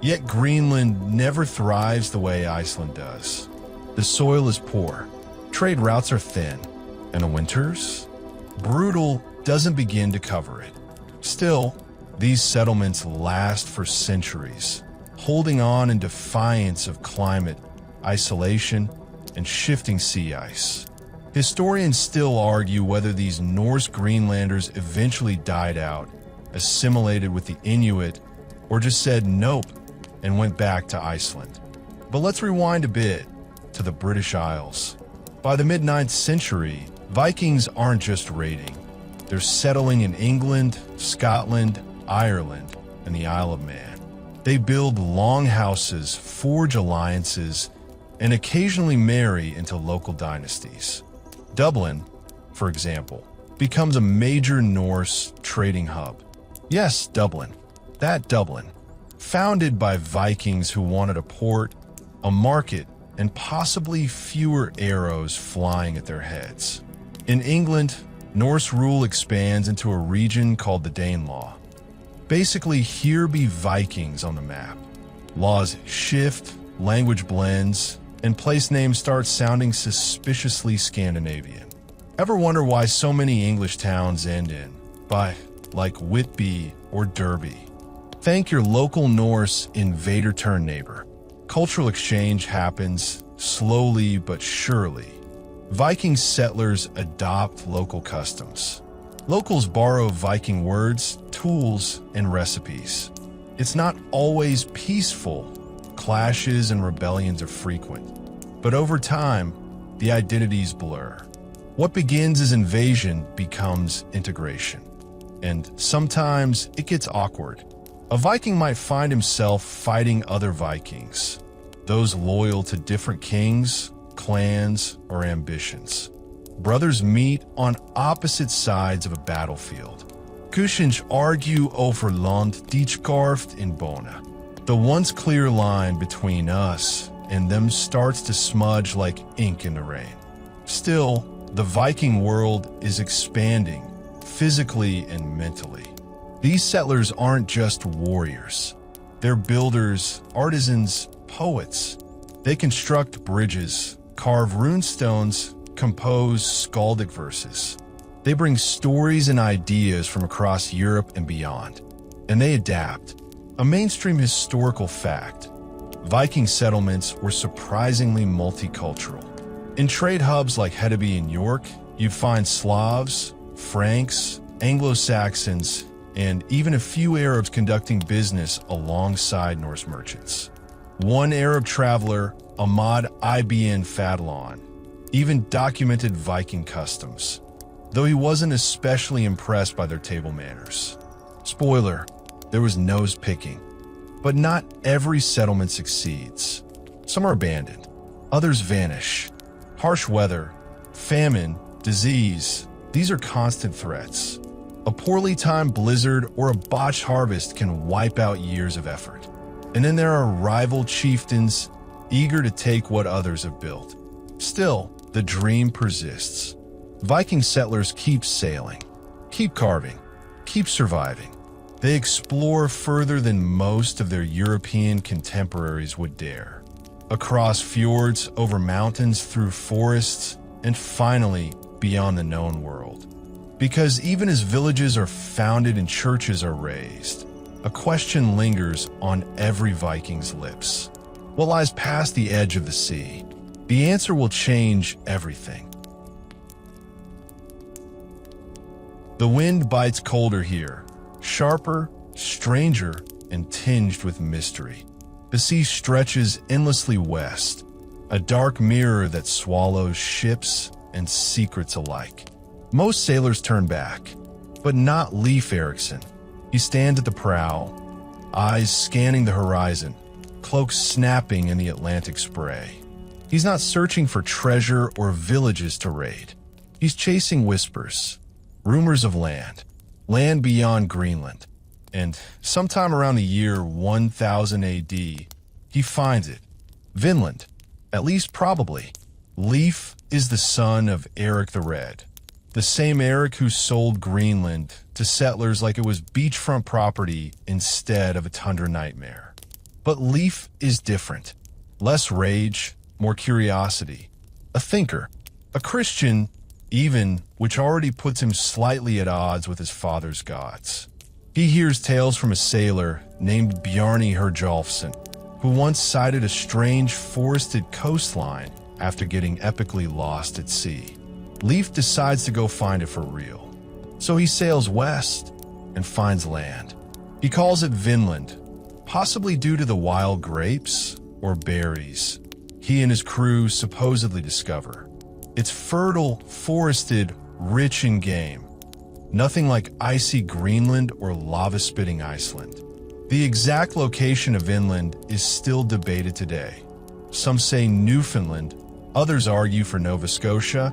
Yet Greenland never thrives the way Iceland does. The soil is poor, trade routes are thin, and the winters? Brutal doesn't begin to cover it. Still, these settlements last for centuries, holding on in defiance of climate, isolation, and shifting sea ice. Historians still argue whether these Norse Greenlanders eventually died out, assimilated with the Inuit, or just said nope and went back to Iceland. But let's rewind a bit to the British Isles. By the mid-9th century, Vikings aren't just raiding. They're settling in England, Scotland, Ireland, and the Isle of Man. They build long houses, forge alliances, and occasionally marry into local dynasties. Dublin, for example, becomes a major Norse trading hub. Yes, Dublin. That Dublin. Founded by Vikings who wanted a port, a market, and possibly fewer arrows flying at their heads. In England, Norse rule expands into a region called the Danelaw. Basically, here be Vikings on the map. Laws shift, language blends, and place names start sounding suspiciously Scandinavian. Ever wonder why so many English towns end in by, like Whitby or Derby? Thank your local Norse invader-turned-neighbor. Cultural exchange happens slowly but surely. Viking settlers adopt local customs. Locals borrow Viking words, tools, and recipes. It's not always peaceful. Clashes and rebellions are frequent. But over time, the identities blur. What begins as invasion becomes integration. And sometimes it gets awkward. A Viking might find himself fighting other Vikings, those loyal to different kings, clans, or ambitions. Brothers meet on opposite sides of a battlefield. Kushins argue over land Dichkarft in Bona. The once clear line between us and them starts to smudge like ink in the rain. Still, the Viking world is expanding, physically and mentally. These settlers aren't just warriors. They're builders, artisans, poets. They construct bridges, carve runestones, compose skaldic verses. They bring stories and ideas from across Europe and beyond, and they adapt. A mainstream historical fact: Viking settlements were surprisingly multicultural. In trade hubs like Hedeby and York, you'd find Slavs, Franks, Anglo-Saxons, and even a few Arabs conducting business alongside Norse merchants. One Arab traveler, Ahmad ibn Fadlan, even documented Viking customs, though he wasn't especially impressed by their table manners. Spoiler, there was nose picking. But not every settlement succeeds. Some are abandoned, others vanish. Harsh weather, famine, disease, these are constant threats. A poorly timed blizzard or a botched harvest can wipe out years of effort. And then there are rival chieftains eager to take what others have built. Still, the dream persists. Viking settlers keep sailing, keep carving, keep surviving. They explore further than most of their European contemporaries would dare. Across fjords, over mountains, through forests, and finally beyond the known world. Because even as villages are founded and churches are raised, a question lingers on every Viking's lips. What lies past the edge of the sea? The answer will change everything. The wind bites colder here, sharper, stranger, and tinged with mystery. The sea stretches endlessly west, a dark mirror that swallows ships and secrets alike. Most sailors turn back, but not Leif Erikson. He stands at the prow, eyes scanning the horizon, cloak snapping in the Atlantic spray. He's not searching for treasure or villages to raid. He's chasing whispers, rumors of land beyond Greenland. And sometime around the year 1000 AD, he finds it. Vinland, at least probably. Leif is the son of Eric the Red, the same Eric who sold Greenland to settlers like it was beachfront property instead of a tundra nightmare. But Leif is different. Less rage, more curiosity. A thinker, a Christian, even, which already puts him slightly at odds with his father's gods. He hears tales from a sailor named Bjarni Herjolfsson, who once sighted a strange forested coastline after getting epically lost at sea. Leif decides to go find it for real. So he sails west and finds land. He calls it Vinland, possibly due to the wild grapes or berries he and his crew supposedly discover. It's fertile, forested, rich in game. Nothing like icy Greenland or lava-spitting Iceland. The exact location of Vinland is still debated today. Some say Newfoundland, others argue for Nova Scotia,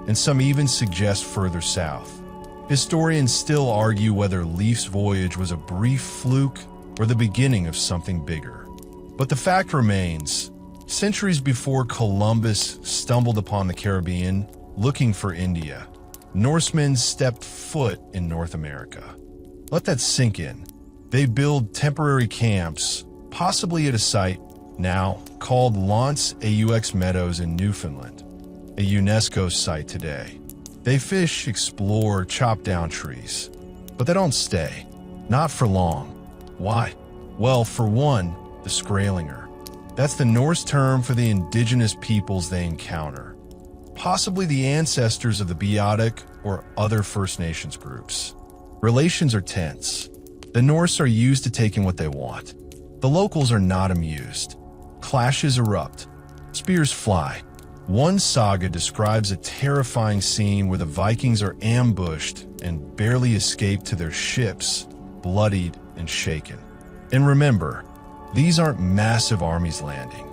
and some even suggest further south. Historians still argue whether Leif's voyage was a brief fluke or the beginning of something bigger. But the fact remains, centuries before Columbus stumbled upon the Caribbean looking for India, Norsemen stepped foot in North America. Let that sink in. They build temporary camps, possibly at a site now called L'Anse aux Meadows in Newfoundland, a UNESCO site today. They fish, explore, chop down trees. But they don't stay. Not for long. Why? Well, for one, the Skrælingr. That's the Norse term for the indigenous peoples they encounter. Possibly the ancestors of the Beothuk or other First Nations groups. Relations are tense. The Norse are used to taking what they want. The locals are not amused. Clashes erupt. Spears fly. One saga describes a terrifying scene where the Vikings are ambushed and barely escape to their ships, bloodied and shaken. And remember, these aren't massive armies landing.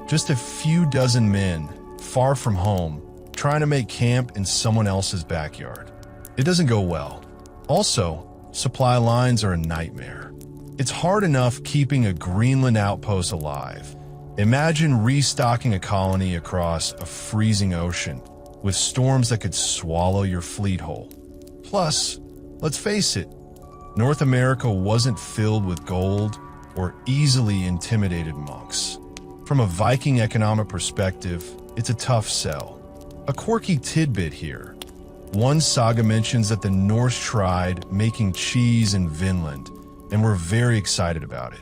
Just a few dozen men, far from home, trying to make camp in someone else's backyard. It doesn't go well. Also, supply lines are a nightmare. It's hard enough keeping a Greenland outpost alive. Imagine restocking a colony across a freezing ocean with storms that could swallow your fleet whole. Plus, let's face it, North America wasn't filled with gold or easily intimidated monks. From a Viking economic perspective, it's a tough sell. A quirky tidbit here. One saga mentions that the Norse tried making cheese in Vinland and were very excited about it.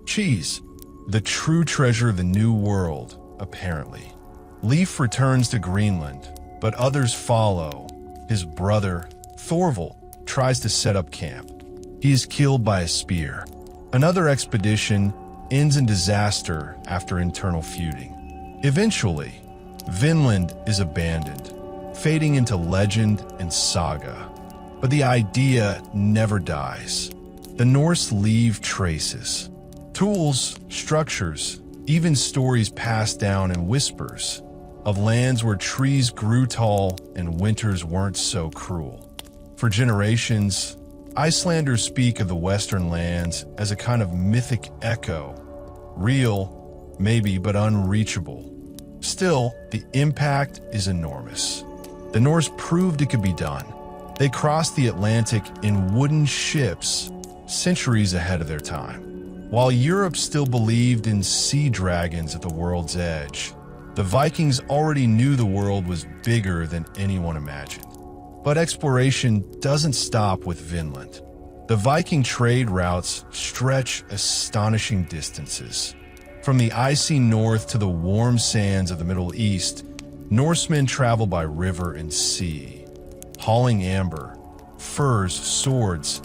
Cheese, the true treasure of the New World, apparently. Leif returns to Greenland, but others follow. His brother, Thorvald, tries to set up camp. He is killed by a spear. Another expedition ends in disaster after internal feuding. Eventually, Vinland is abandoned, fading into legend and saga. But the idea never dies. The Norse leave traces. Tools, structures, even stories passed down in whispers of lands where trees grew tall and winters weren't so cruel. For generations, Icelanders speak of the Western lands as a kind of mythic echo. Real, maybe, but unreachable. Still, the impact is enormous. The Norse proved it could be done. They crossed the Atlantic in wooden ships centuries ahead of their time. While Europe still believed in sea dragons at the world's edge, the Vikings already knew the world was bigger than anyone imagined. But exploration doesn't stop with Vinland. The Viking trade routes stretch astonishing distances. From the icy north to the warm sands of the Middle East, Norsemen travel by river and sea, hauling amber, furs, swords,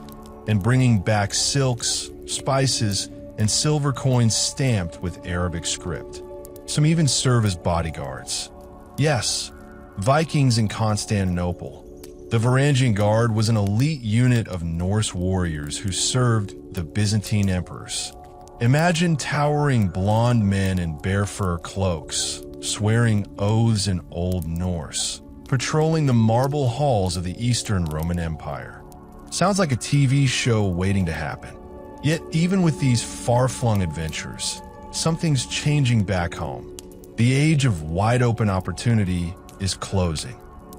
and bringing back silks, spices, and silver coins stamped with Arabic script. Some even serve as bodyguards. Yes, Vikings in Constantinople. The Varangian Guard was an elite unit of Norse warriors who served the Byzantine emperors. Imagine towering blonde men in bear fur cloaks, swearing oaths in Old Norse, patrolling the marble halls of the Eastern Roman Empire. Sounds like a TV show waiting to happen. Yet even with these far-flung adventures, something's changing back home. The age of wide-open opportunity is closing.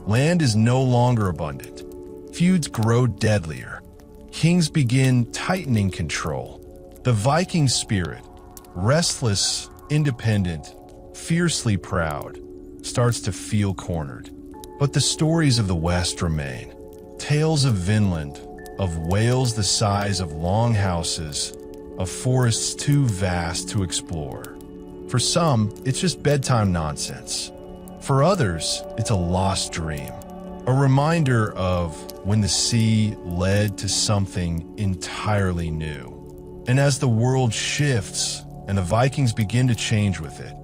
Land is no longer abundant. Feuds grow deadlier. Kings begin tightening control. The Viking spirit, restless, independent, fiercely proud, starts to feel cornered. But the stories of the West remain. Tales of Vinland, of whales the size of long houses, of forests too vast to explore. For some, it's just bedtime nonsense. For others, it's a lost dream, a reminder of when the sea led to something entirely new. And as the world shifts and the Vikings begin to change with it,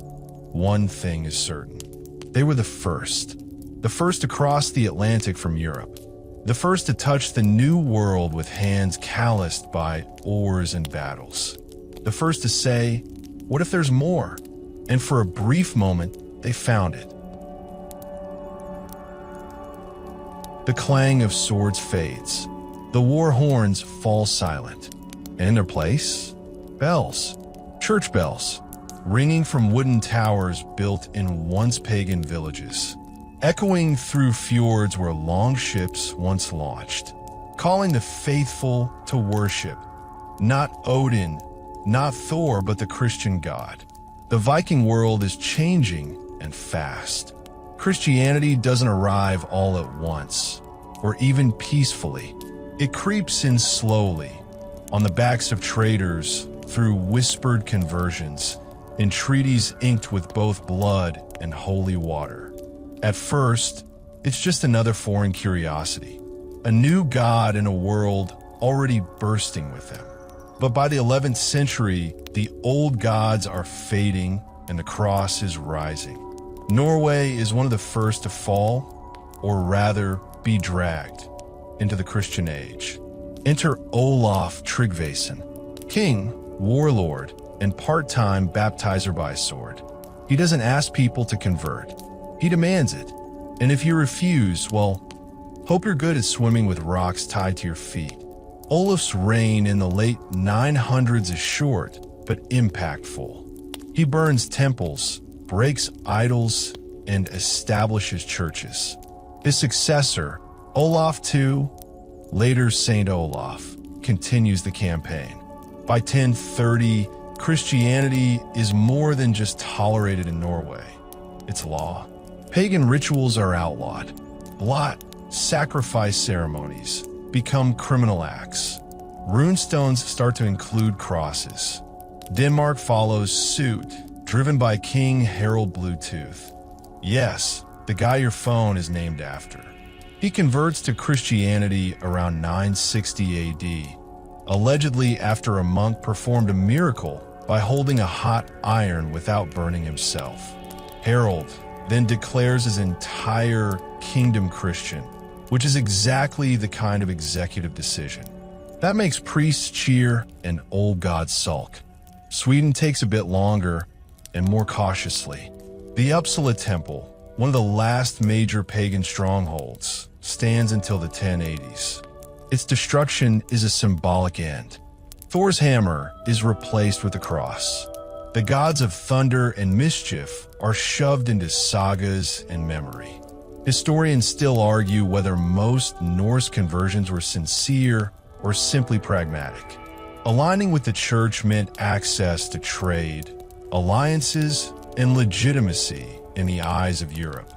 one thing is certain. They were the first across the Atlantic from Europe, the first to touch the new world with hands calloused by oars and battles, the first to say, "What if there's more?" And for a brief moment, they found it. The clang of swords fades. The war horns fall silent. And in their place, bells, church bells, ringing from wooden towers built in once pagan villages, echoing through fjords where long ships once launched, calling the faithful to worship, not Odin, not Thor, but the Christian God. The Viking world is changing and fast. Christianity doesn't arrive all at once, or even peacefully. It creeps in slowly, on the backs of traders, through whispered conversions, in treaties inked with both blood and holy water. At first, it's just another foreign curiosity, a new god in a world already bursting with them. But by the 11th century, the old gods are fading and the cross is rising. Norway is one of the first to fall, or rather be dragged, into the Christian age. Enter Olaf Tryggvason, king, warlord, and part-time baptizer by sword. He doesn't ask people to convert. He demands it. And if you refuse, well, hope you're good at swimming with rocks tied to your feet. Olaf's reign in the late 900s is short, but impactful. He burns temples, breaks idols, and establishes churches. His successor, Olaf II, later Saint Olaf, continues the campaign. By 1030, Christianity is more than just tolerated in Norway. It's law. Pagan rituals are outlawed. Blot, sacrifice ceremonies become criminal acts. Runestones start to include crosses. Denmark follows suit, driven by King Harald Bluetooth. Yes, the guy your phone is named after. He converts to Christianity around 960 AD, allegedly after a monk performed a miracle by holding a hot iron without burning himself. Harald then declares his entire kingdom Christian, which is exactly the kind of executive decision. That makes priests cheer and old gods sulk. Sweden takes a bit longer and more cautiously. The Uppsala Temple, one of the last major pagan strongholds, stands until the 1080s. Its destruction is a symbolic end. Thor's hammer is replaced with a cross. The gods of thunder and mischief are shoved into sagas and memory. Historians still argue whether most Norse conversions were sincere or simply pragmatic. Aligning with the church meant access to trade, alliances, and legitimacy in the eyes of Europe.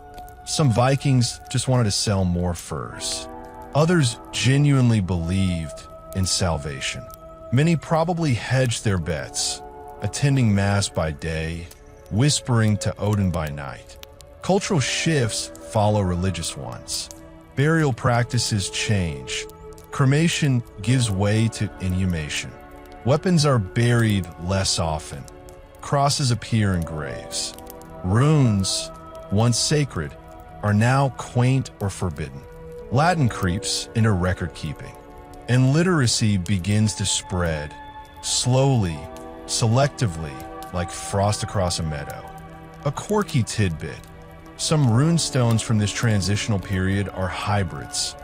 Some Vikings just wanted to sell more furs. Others genuinely believed in salvation. Many probably hedged their bets, attending Mass by day, whispering to Odin by night. Cultural shifts follow religious ones. Burial practices change. Cremation gives way to inhumation. Weapons are buried less often. Crosses appear in graves. Runes, once sacred, are now quaint or forbidden. Latin creeps into record-keeping, and literacy begins to spread, slowly, selectively, like frost across a meadow. A quirky tidbit: some runestones from this transitional period are hybrids.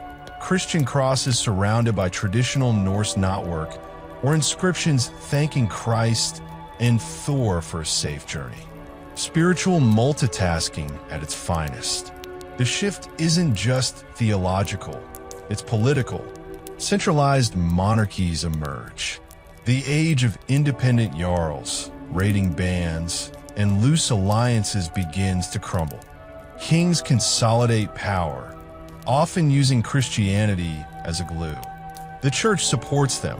Christian crosses surrounded by traditional Norse knotwork, or inscriptions thanking Christ and Thor for a safe journey. Spiritual multitasking at its finest. The shift isn't just theological, it's political. Centralized monarchies emerge. The age of independent jarls, raiding bands, and loose alliances begins to crumble. Kings consolidate power, often using Christianity as a glue. The church supports them,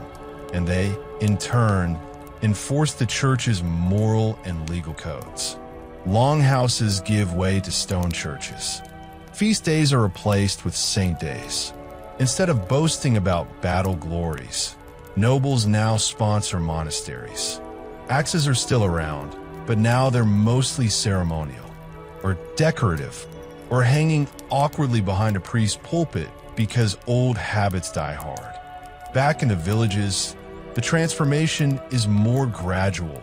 and they, in turn, enforce the church's moral and legal codes. Longhouses give way to stone churches. Feast days are replaced with saint days. Instead of boasting about battle glories, nobles now sponsor monasteries. Axes are still around, but now they're mostly ceremonial, or decorative, or hanging awkwardly behind a priest's pulpit because old habits die hard. Back in the villages, the transformation is more gradual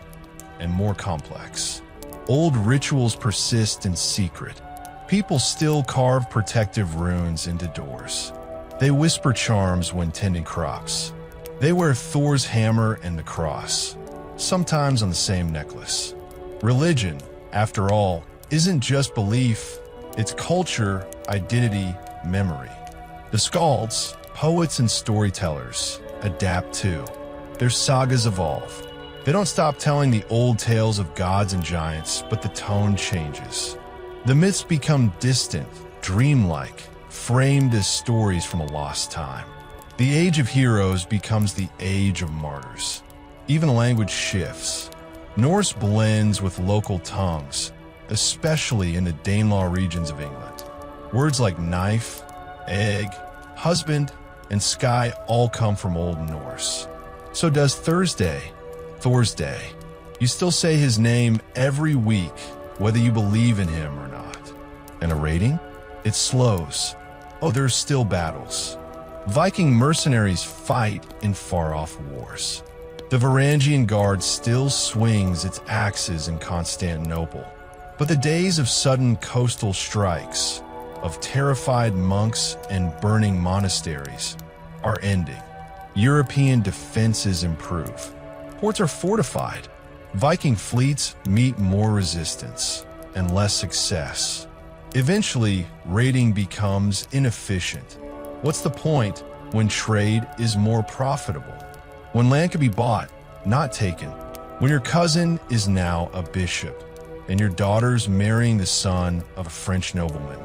and more complex. Old rituals persist in secret. People still carve protective runes into doors. They whisper charms when tending crops. They wear Thor's hammer and the cross, sometimes on the same necklace. Religion, after all, isn't just belief, it's culture, identity, memory. The skalds, poets and storytellers, adapt too. Their sagas evolve. They don't stop telling the old tales of gods and giants, but the tone changes. The myths become distant, dreamlike, framed as stories from a lost time. The age of heroes becomes the age of martyrs. Even language shifts. Norse blends with local tongues, especially in the Danelaw regions of England. Words like knife, egg, husband, and sky all come from Old Norse. So does Thursday, Thor's Day. You still say his name every week, whether you believe in him or not. And a rating? It slows. Oh, there's still battles. Viking mercenaries fight in far-off wars. The Varangian Guard still swings its axes in Constantinople. But the days of sudden coastal strikes, of terrified monks and burning monasteries, are ending. European defenses improve. Ports are fortified. Viking fleets meet more resistance and less success. Eventually, raiding becomes inefficient. What's the point when trade is more profitable? When land can be bought, not taken. When your cousin is now a bishop and your daughter's marrying the son of a French nobleman.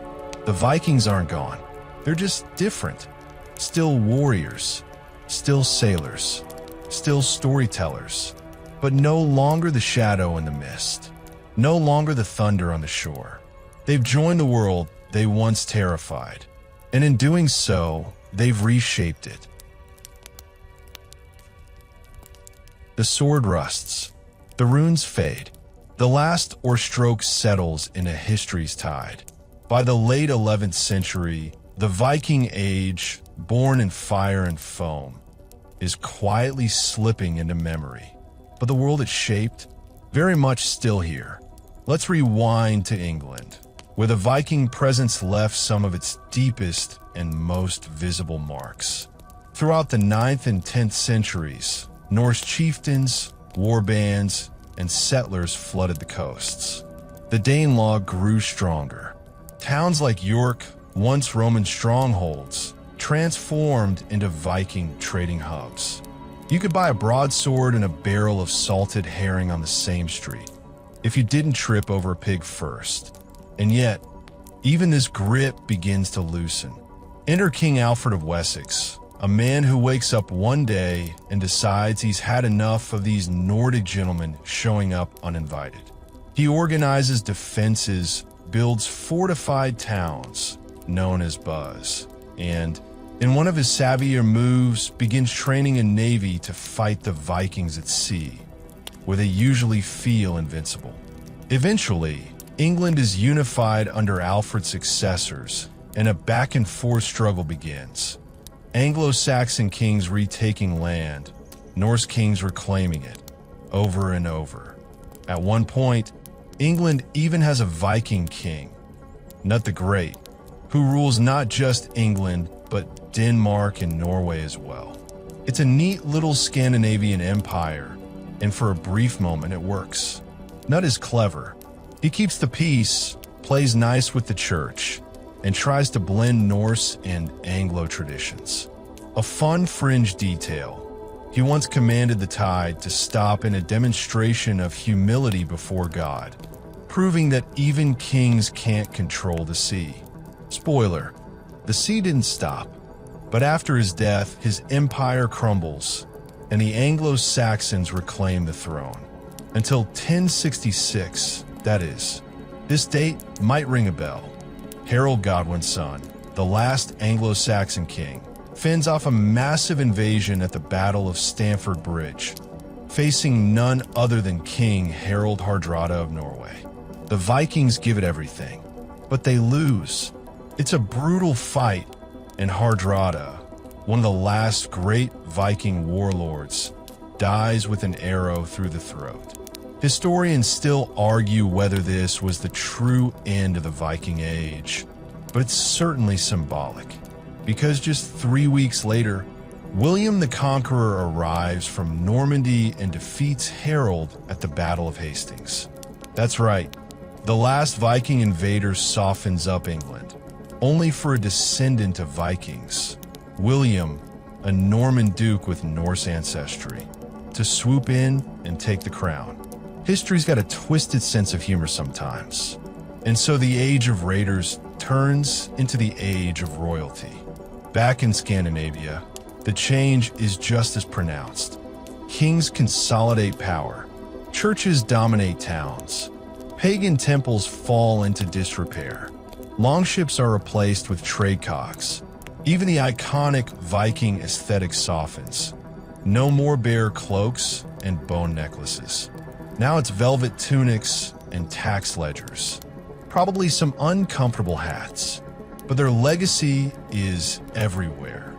The Vikings aren't gone. They're just different. Still warriors, still sailors, still storytellers, but no longer the shadow in the mist, no longer the thunder on the shore. They've joined the world they once terrified, and in doing so, they've reshaped it. The sword rusts, the runes fade, the last oar stroke settles in a history's tide. By the late 11th century, the Viking age, born in fire and foam, is quietly slipping into memory. But the world it shaped, very much still here. Let's rewind to England, where the Viking presence left some of its deepest and most visible marks. Throughout the 9th and 10th centuries, Norse chieftains, war bands, and settlers flooded the coasts. The Danelaw grew stronger. Towns like York, once Roman strongholds, transformed into Viking trading hubs. You could buy a broadsword and a barrel of salted herring on the same street, if you didn't trip over a pig first. And yet, even this grip begins to loosen. Enter King Alfred of Wessex, a man who wakes up one day and decides he's had enough of these Nordic gentlemen showing up uninvited. He organizes defenses, builds fortified towns, known as Buzz, and, in one of his savvier moves, begins training a navy to fight the Vikings at sea, where they usually feel invincible. Eventually, England is unified under Alfred's successors, and a back-and-forth struggle begins. Anglo-Saxon kings retaking land, Norse kings reclaiming it, over and over. At one point, England even has a Viking king, Cnut the Great, who rules not just England, but Denmark and Norway as well. It's a neat little Scandinavian empire, and for a brief moment it works. Cnut is clever. He keeps the peace, plays nice with the church, and tries to blend Norse and Anglo traditions. A fun fringe detail: he once commanded the tide to stop in a demonstration of humility before God, proving that even kings can't control the sea. Spoiler: the sea didn't stop, but after his death, his empire crumbles, and the Anglo-Saxons reclaim the throne. Until 1066, that is. This date might ring a bell. Harold Godwin's son, the last Anglo-Saxon king, fends off a massive invasion at the Battle of Stamford Bridge, facing none other than King Harald Hardrada of Norway. The Vikings give it everything, but they lose. It's a brutal fight, and Hardrada, one of the last great Viking warlords, dies with an arrow through the throat. Historians still argue whether this was the true end of the Viking Age, but it's certainly symbolic, because just 3 weeks later, William the Conqueror arrives from Normandy and defeats Harold at the Battle of Hastings. That's right, the last Viking invader softens up England, only for a descendant of Vikings, William, a Norman duke with Norse ancestry, to swoop in and take the crown. History's got a twisted sense of humor sometimes, and so the Age of Raiders turns into the Age of Royalty. Back in Scandinavia, the change is just as pronounced. Kings consolidate power, churches dominate towns, pagan temples fall into disrepair, longships are replaced with trade cocks, even the iconic Viking aesthetic softens. No more bear cloaks and bone necklaces. Now it's velvet tunics and tax ledgers. Probably some uncomfortable hats, but their legacy is everywhere.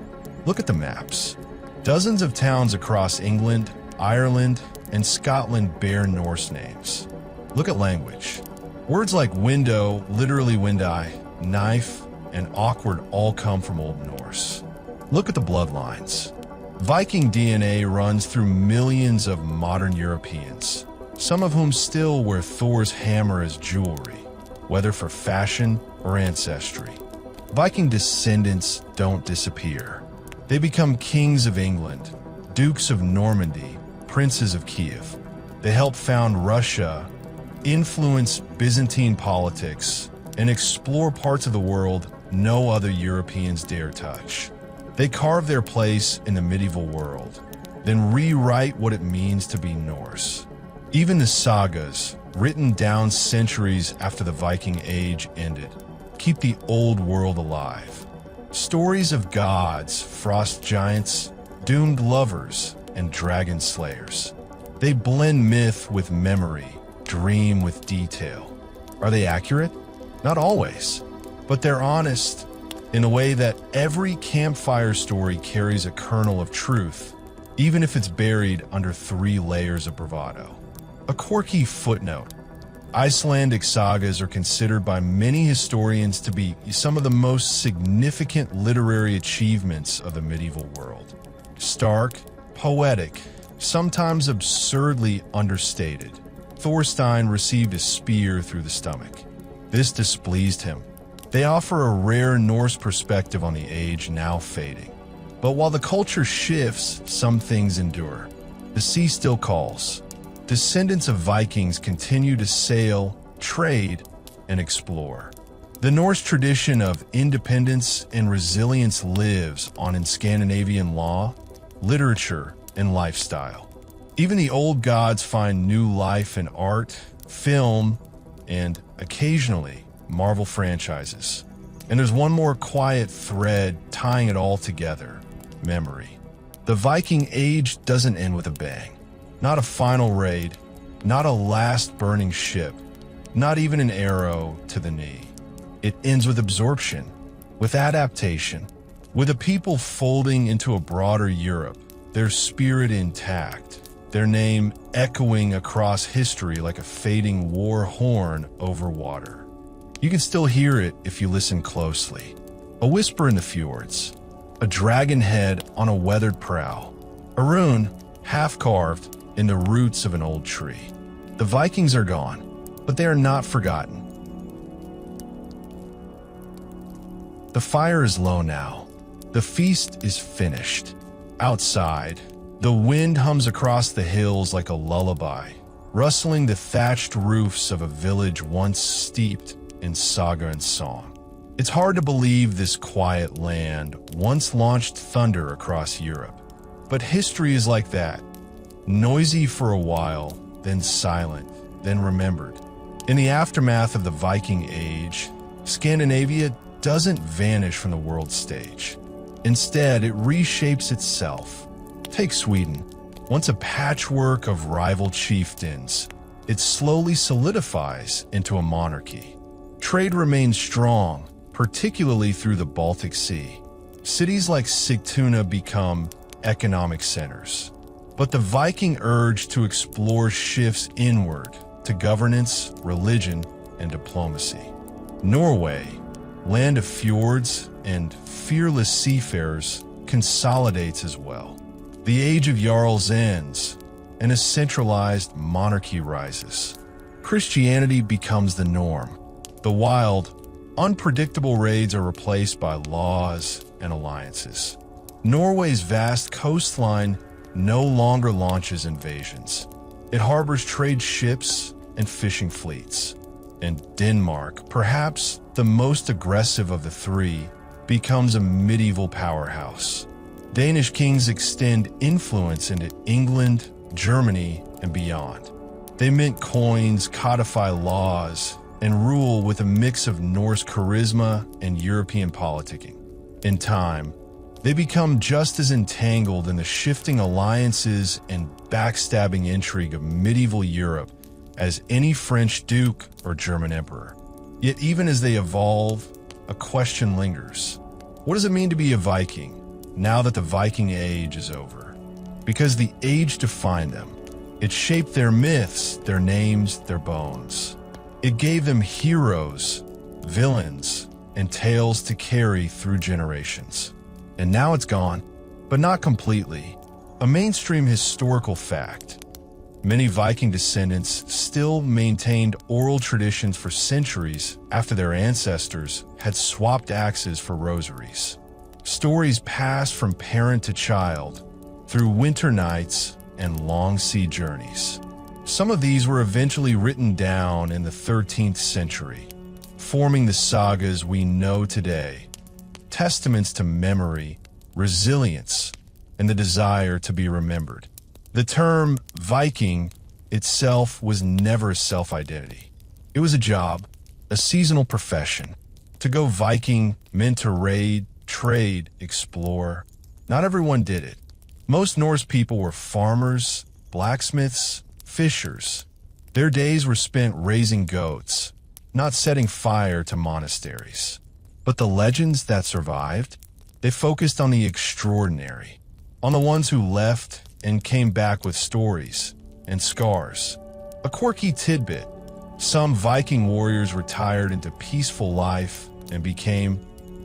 Look at the maps. Dozens of towns across England, Ireland, and Scotland bear Norse names. Look at language. Words like window, literally windeye, knife, and awkward all come from Old Norse. Look at the bloodlines. Viking DNA runs through millions of modern Europeans, some of whom still wear Thor's hammer as jewelry, whether for fashion or ancestry. Viking descendants don't disappear. They become kings of England, dukes of Normandy, princes of Kiev. They help found Russia, influence Byzantine politics, and explore parts of the world no other Europeans dare touch. They carve their place in the medieval world, then rewrite what it means to be Norse. Even the sagas, written down centuries after the Viking Age ended, keep the old world alive. Stories of gods, frost giants, doomed lovers, and dragon slayers. They blend myth with memory, dream with detail. Are they accurate? Not always, but they're honest in a way that every campfire story carries a kernel of truth, even if it's buried under 3 layers of bravado. A quirky footnote: Icelandic sagas are considered by many historians to be some of the most significant literary achievements of the medieval world. Stark, poetic, sometimes absurdly understated, Thorstein received a spear through the stomach. This displeased him. They offer a rare Norse perspective on the age now fading. But while the culture shifts, some things endure. The sea still calls. Descendants of Vikings continue to sail, trade, and explore. The Norse tradition of independence and resilience lives on in Scandinavian law, literature, and lifestyle. Even the old gods find new life in art, film, and occasionally Marvel franchises. And there's one more quiet thread tying it all together: memory. The Viking Age doesn't end with a bang. Not a final raid, not a last burning ship, not even an arrow to the knee. It ends with absorption, with adaptation, with a people folding into a broader Europe, their spirit intact, their name echoing across history like a fading war horn over water. You can still hear it if you listen closely. A whisper in the fjords, a dragon head on a weathered prow, a rune half-carved in the roots of an old tree. The Vikings are gone, but they are not forgotten. The fire is low now. The feast is finished. Outside, the wind hums across the hills like a lullaby, rustling the thatched roofs of a village once steeped in saga and song. It's hard to believe this quiet land once launched thunder across Europe. But history is like that. Noisy for a while, then silent, then remembered. In the aftermath of the Viking Age, Scandinavia doesn't vanish from the world stage. Instead, it reshapes itself. Take Sweden. Once a patchwork of rival chieftains, it slowly solidifies into a monarchy. Trade remains strong, particularly through the Baltic Sea. Cities like Sigtuna become economic centers. But the Viking urge to explore shifts inward to governance, religion, and diplomacy. Norway, land of fjords and fearless seafarers, consolidates as well. The age of Jarls ends, and a centralized monarchy rises. Christianity becomes the norm. The wild, unpredictable raids are replaced by laws and alliances. Norway's vast coastline no longer launches invasions. It harbors trade ships and fishing fleets. And Denmark, perhaps the most aggressive of the three, becomes a medieval powerhouse. Danish kings extend influence into England, Germany, and beyond. They mint coins, codify laws, and rule with a mix of Norse charisma and European politicking. In time, they become just as entangled in the shifting alliances and backstabbing intrigue of medieval Europe as any French duke or German emperor. Yet even as they evolve, a question lingers. What does it mean to be a Viking now that the Viking Age is over? Because the age defined them. It shaped their myths, their names, their bones. It gave them heroes, villains, and tales to carry through generations. And now it's gone, but not completely. A mainstream historical fact. Many Viking descendants still maintained oral traditions for centuries after their ancestors had swapped axes for rosaries. Stories passed from parent to child through winter nights and long sea journeys. Some of these were eventually written down in the 13th century, forming the sagas we know today, testaments to memory, resilience, and the desire to be remembered. The term Viking itself was never a self-identity. It was a job, a seasonal profession. To go Viking meant to raid, trade, explore. Not everyone did it. Most Norse people were farmers, blacksmiths, fishers. Their days were spent raising goats, not setting fire to monasteries. But the legends that survived, they focused on the extraordinary, on the ones who left and came back with stories and scars. A quirky tidbit: some Viking warriors retired into peaceful life and became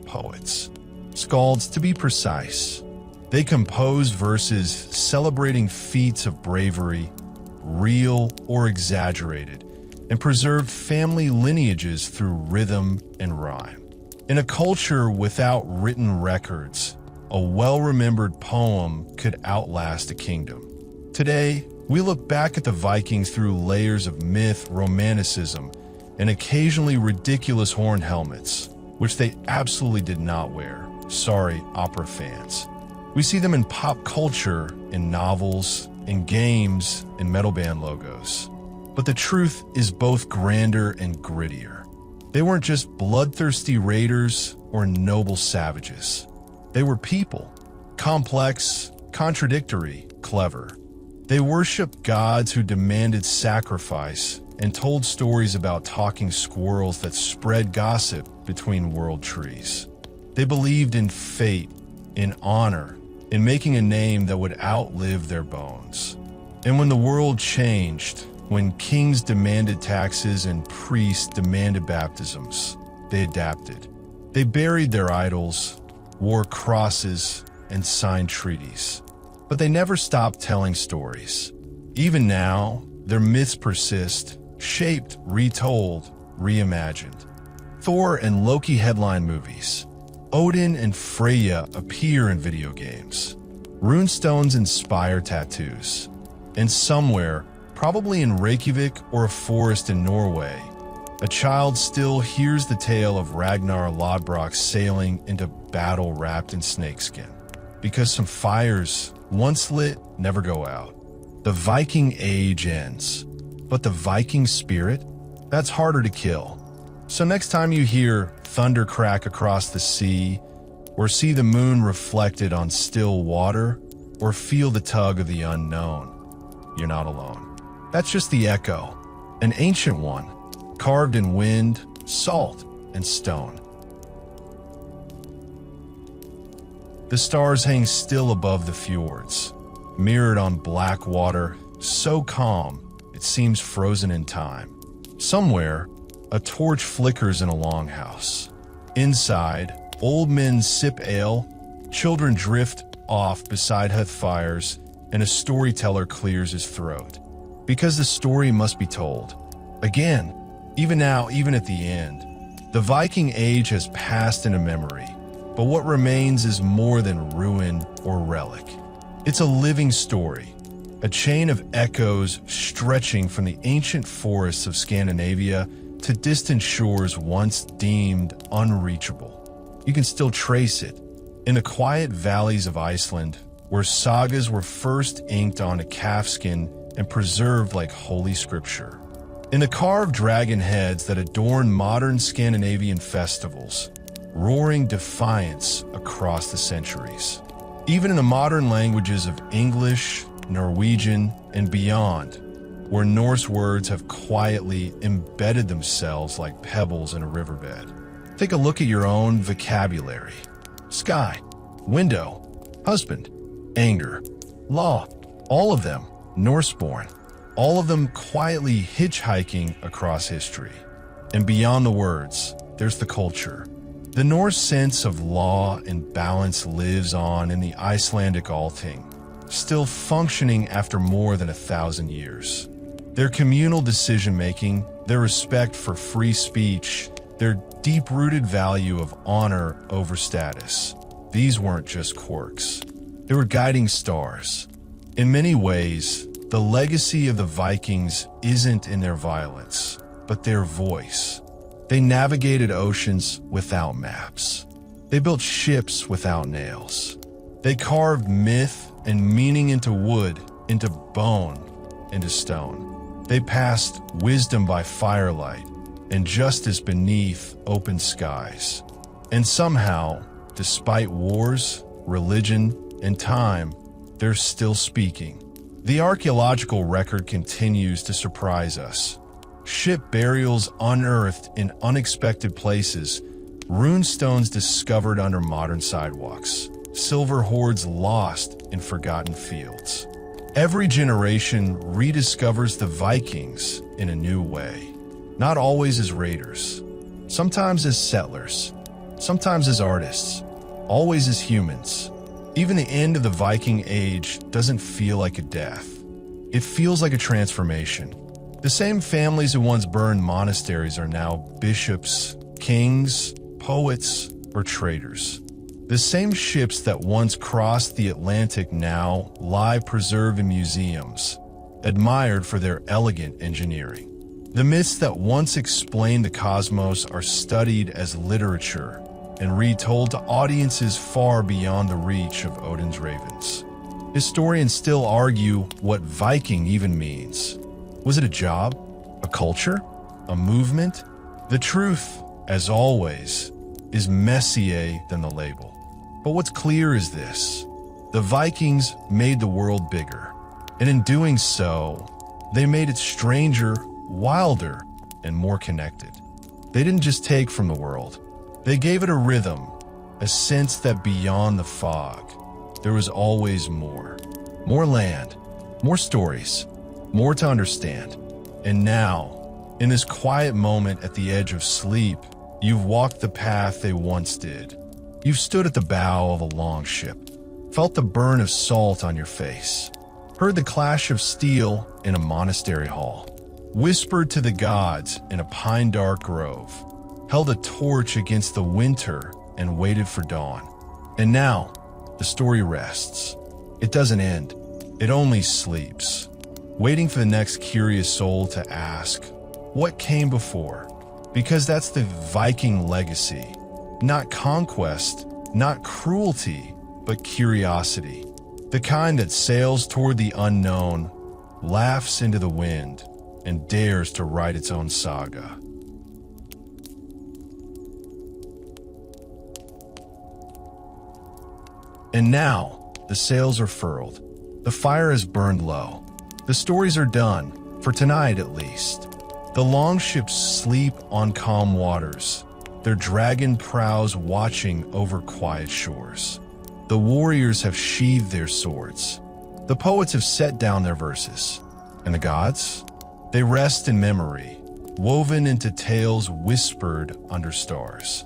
poets. Skalds, to be precise. They composed verses celebrating feats of bravery, real or exaggerated, and preserved family lineages through rhythm and rhyme. In a culture without written records, a well-remembered poem could outlast a kingdom. Today, we look back at the Vikings through layers of myth, romanticism, and occasionally ridiculous horned helmets, which they absolutely did not wear. Sorry, opera fans. We see them in pop culture, in novels, in games, in metal band logos. But the truth is both grander and grittier. They weren't just bloodthirsty raiders or noble savages. They were people, complex, contradictory, clever. They worshipped gods who demanded sacrifice and told stories about talking squirrels that spread gossip between world trees. They believed in fate, in honor, in making a name that would outlive their bones. And when the world changed, when kings demanded taxes and priests demanded baptisms, they adapted. They buried their idols, wore crosses, and signed treaties. But they never stopped telling stories. Even now, their myths persist, shaped, retold, reimagined. Thor and Loki headline movies. Odin and Freya appear in video games. Runestones inspire tattoos. And somewhere, probably in Reykjavik or a forest in Norway, a child still hears the tale of Ragnar Lodbrok sailing into battle wrapped in snakeskin. Because some fires, once lit, never go out. The Viking age ends. But the Viking spirit? That's harder to kill. So next time you hear thunder crack across the sea, or see the moon reflected on still water, or feel the tug of the unknown, you're not alone. That's just the echo, an ancient one, carved in wind, salt, and stone. The stars hang still above the fjords, mirrored on black water, so calm it seems frozen in time. Somewhere, a torch flickers in a longhouse. Inside, old men sip ale, children drift off beside hearth fires, and a storyteller clears his throat. Because the story must be told. Again, even now, even at the end, the Viking age has passed into memory, but what remains is more than ruin or relic. It's a living story, a chain of echoes stretching from the ancient forests of Scandinavia to distant shores once deemed unreachable. You can still trace it in the quiet valleys of Iceland, where sagas were first inked onto calfskin and preserved like holy scripture. In the carved dragon heads that adorn modern Scandinavian festivals, roaring defiance across the centuries. Even in the modern languages of English, Norwegian, and beyond, where Norse words have quietly embedded themselves like pebbles in a riverbed. Take a look at your own vocabulary. Sky, window, husband, anger, law, all of them Norse-born, all of them quietly hitchhiking across history. And beyond the words, there's the culture. The Norse sense of law and balance lives on in the Icelandic Althing, still functioning after more than 1,000 years. Their communal decision-making, their respect for free speech, their deep-rooted value of honor over status. These weren't just quirks. They were guiding stars. In many ways, the legacy of the Vikings isn't in their violence, but their voice. They navigated oceans without maps. They built ships without nails. They carved myth and meaning into wood, into bone, into stone. They passed wisdom by firelight and justice beneath open skies. And somehow, despite wars, religion, and time, they're still speaking. The archaeological record continues to surprise us. Ship burials unearthed in unexpected places, runestones discovered under modern sidewalks, silver hoards lost in forgotten fields. Every generation rediscovers the Vikings in a new way, not always as raiders, sometimes as settlers, sometimes as artists, always as humans. Even the end of the Viking age doesn't feel like a death. It feels like a transformation. The same families who once burned monasteries are now bishops, kings, poets, or traders. The same ships that once crossed the Atlantic now lie preserved in museums, admired for their elegant engineering. The myths that once explained the cosmos are studied as literature and retold to audiences far beyond the reach of Odin's ravens. Historians still argue what Viking even means. Was it a job? A culture? A movement? The truth, as always, is messier than the label. But what's clear is this: the Vikings made the world bigger, and in doing so, they made it stranger, wilder, and more connected. They didn't just take from the world. They gave it a rhythm, a sense that beyond the fog, there was always more. More land, more stories, more to understand. And now, in this quiet moment at the edge of sleep, you've walked the path they once did. You've stood at the bow of a long ship, felt the burn of salt on your face, heard the clash of steel in a monastery hall, whispered to the gods in a pine-dark grove, held a torch against the winter and waited for dawn. And now, the story rests. It doesn't end. It only sleeps, waiting for the next curious soul to ask, what came before? Because that's the Viking legacy. Not conquest, not cruelty, but curiosity. The kind that sails toward the unknown, laughs into the wind, and dares to write its own saga. And now, the sails are furled. The fire is burned low. The stories are done, for tonight at least. The longships sleep on calm waters, their dragon prows watching over quiet shores. The warriors have sheathed their swords. The poets have set down their verses. And the gods? They rest in memory, woven into tales whispered under stars.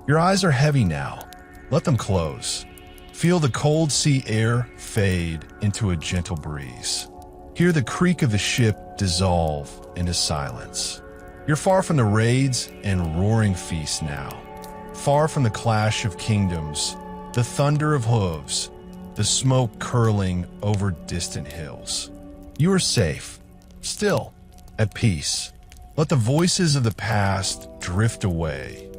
Your eyes are heavy now. Let them close. Feel the cold sea air fade into a gentle breeze. Hear the creak of the ship dissolve into silence. You're far from the raids and roaring feasts now. Far from the clash of kingdoms, the thunder of hooves, the smoke curling over distant hills. You are safe, still, at peace. Let the voices of the past drift away,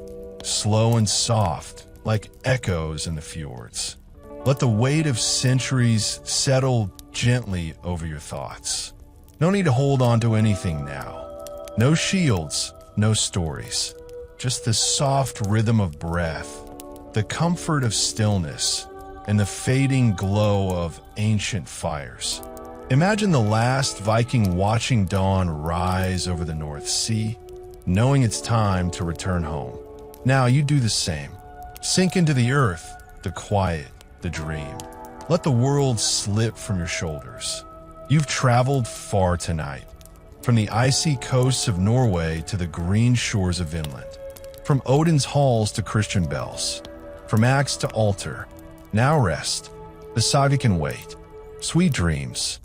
slow and soft like echoes in the fjords. Let the weight of centuries settle gently over your thoughts. No need to hold on to anything now. No shields, no stories. Just the soft rhythm of breath, the comfort of stillness, and the fading glow of ancient fires. Imagine the last Viking watching dawn rise over the North Sea, knowing it's time to return home. Now you do the same. Sink into the earth, the quiet, the dream. Let the world slip from your shoulders. You've traveled far tonight, from the icy coasts of Norway to the green shores of Vinland, from Odin's halls to Christian bells, from axe to altar. Now rest. The saga can wait. Sweet dreams.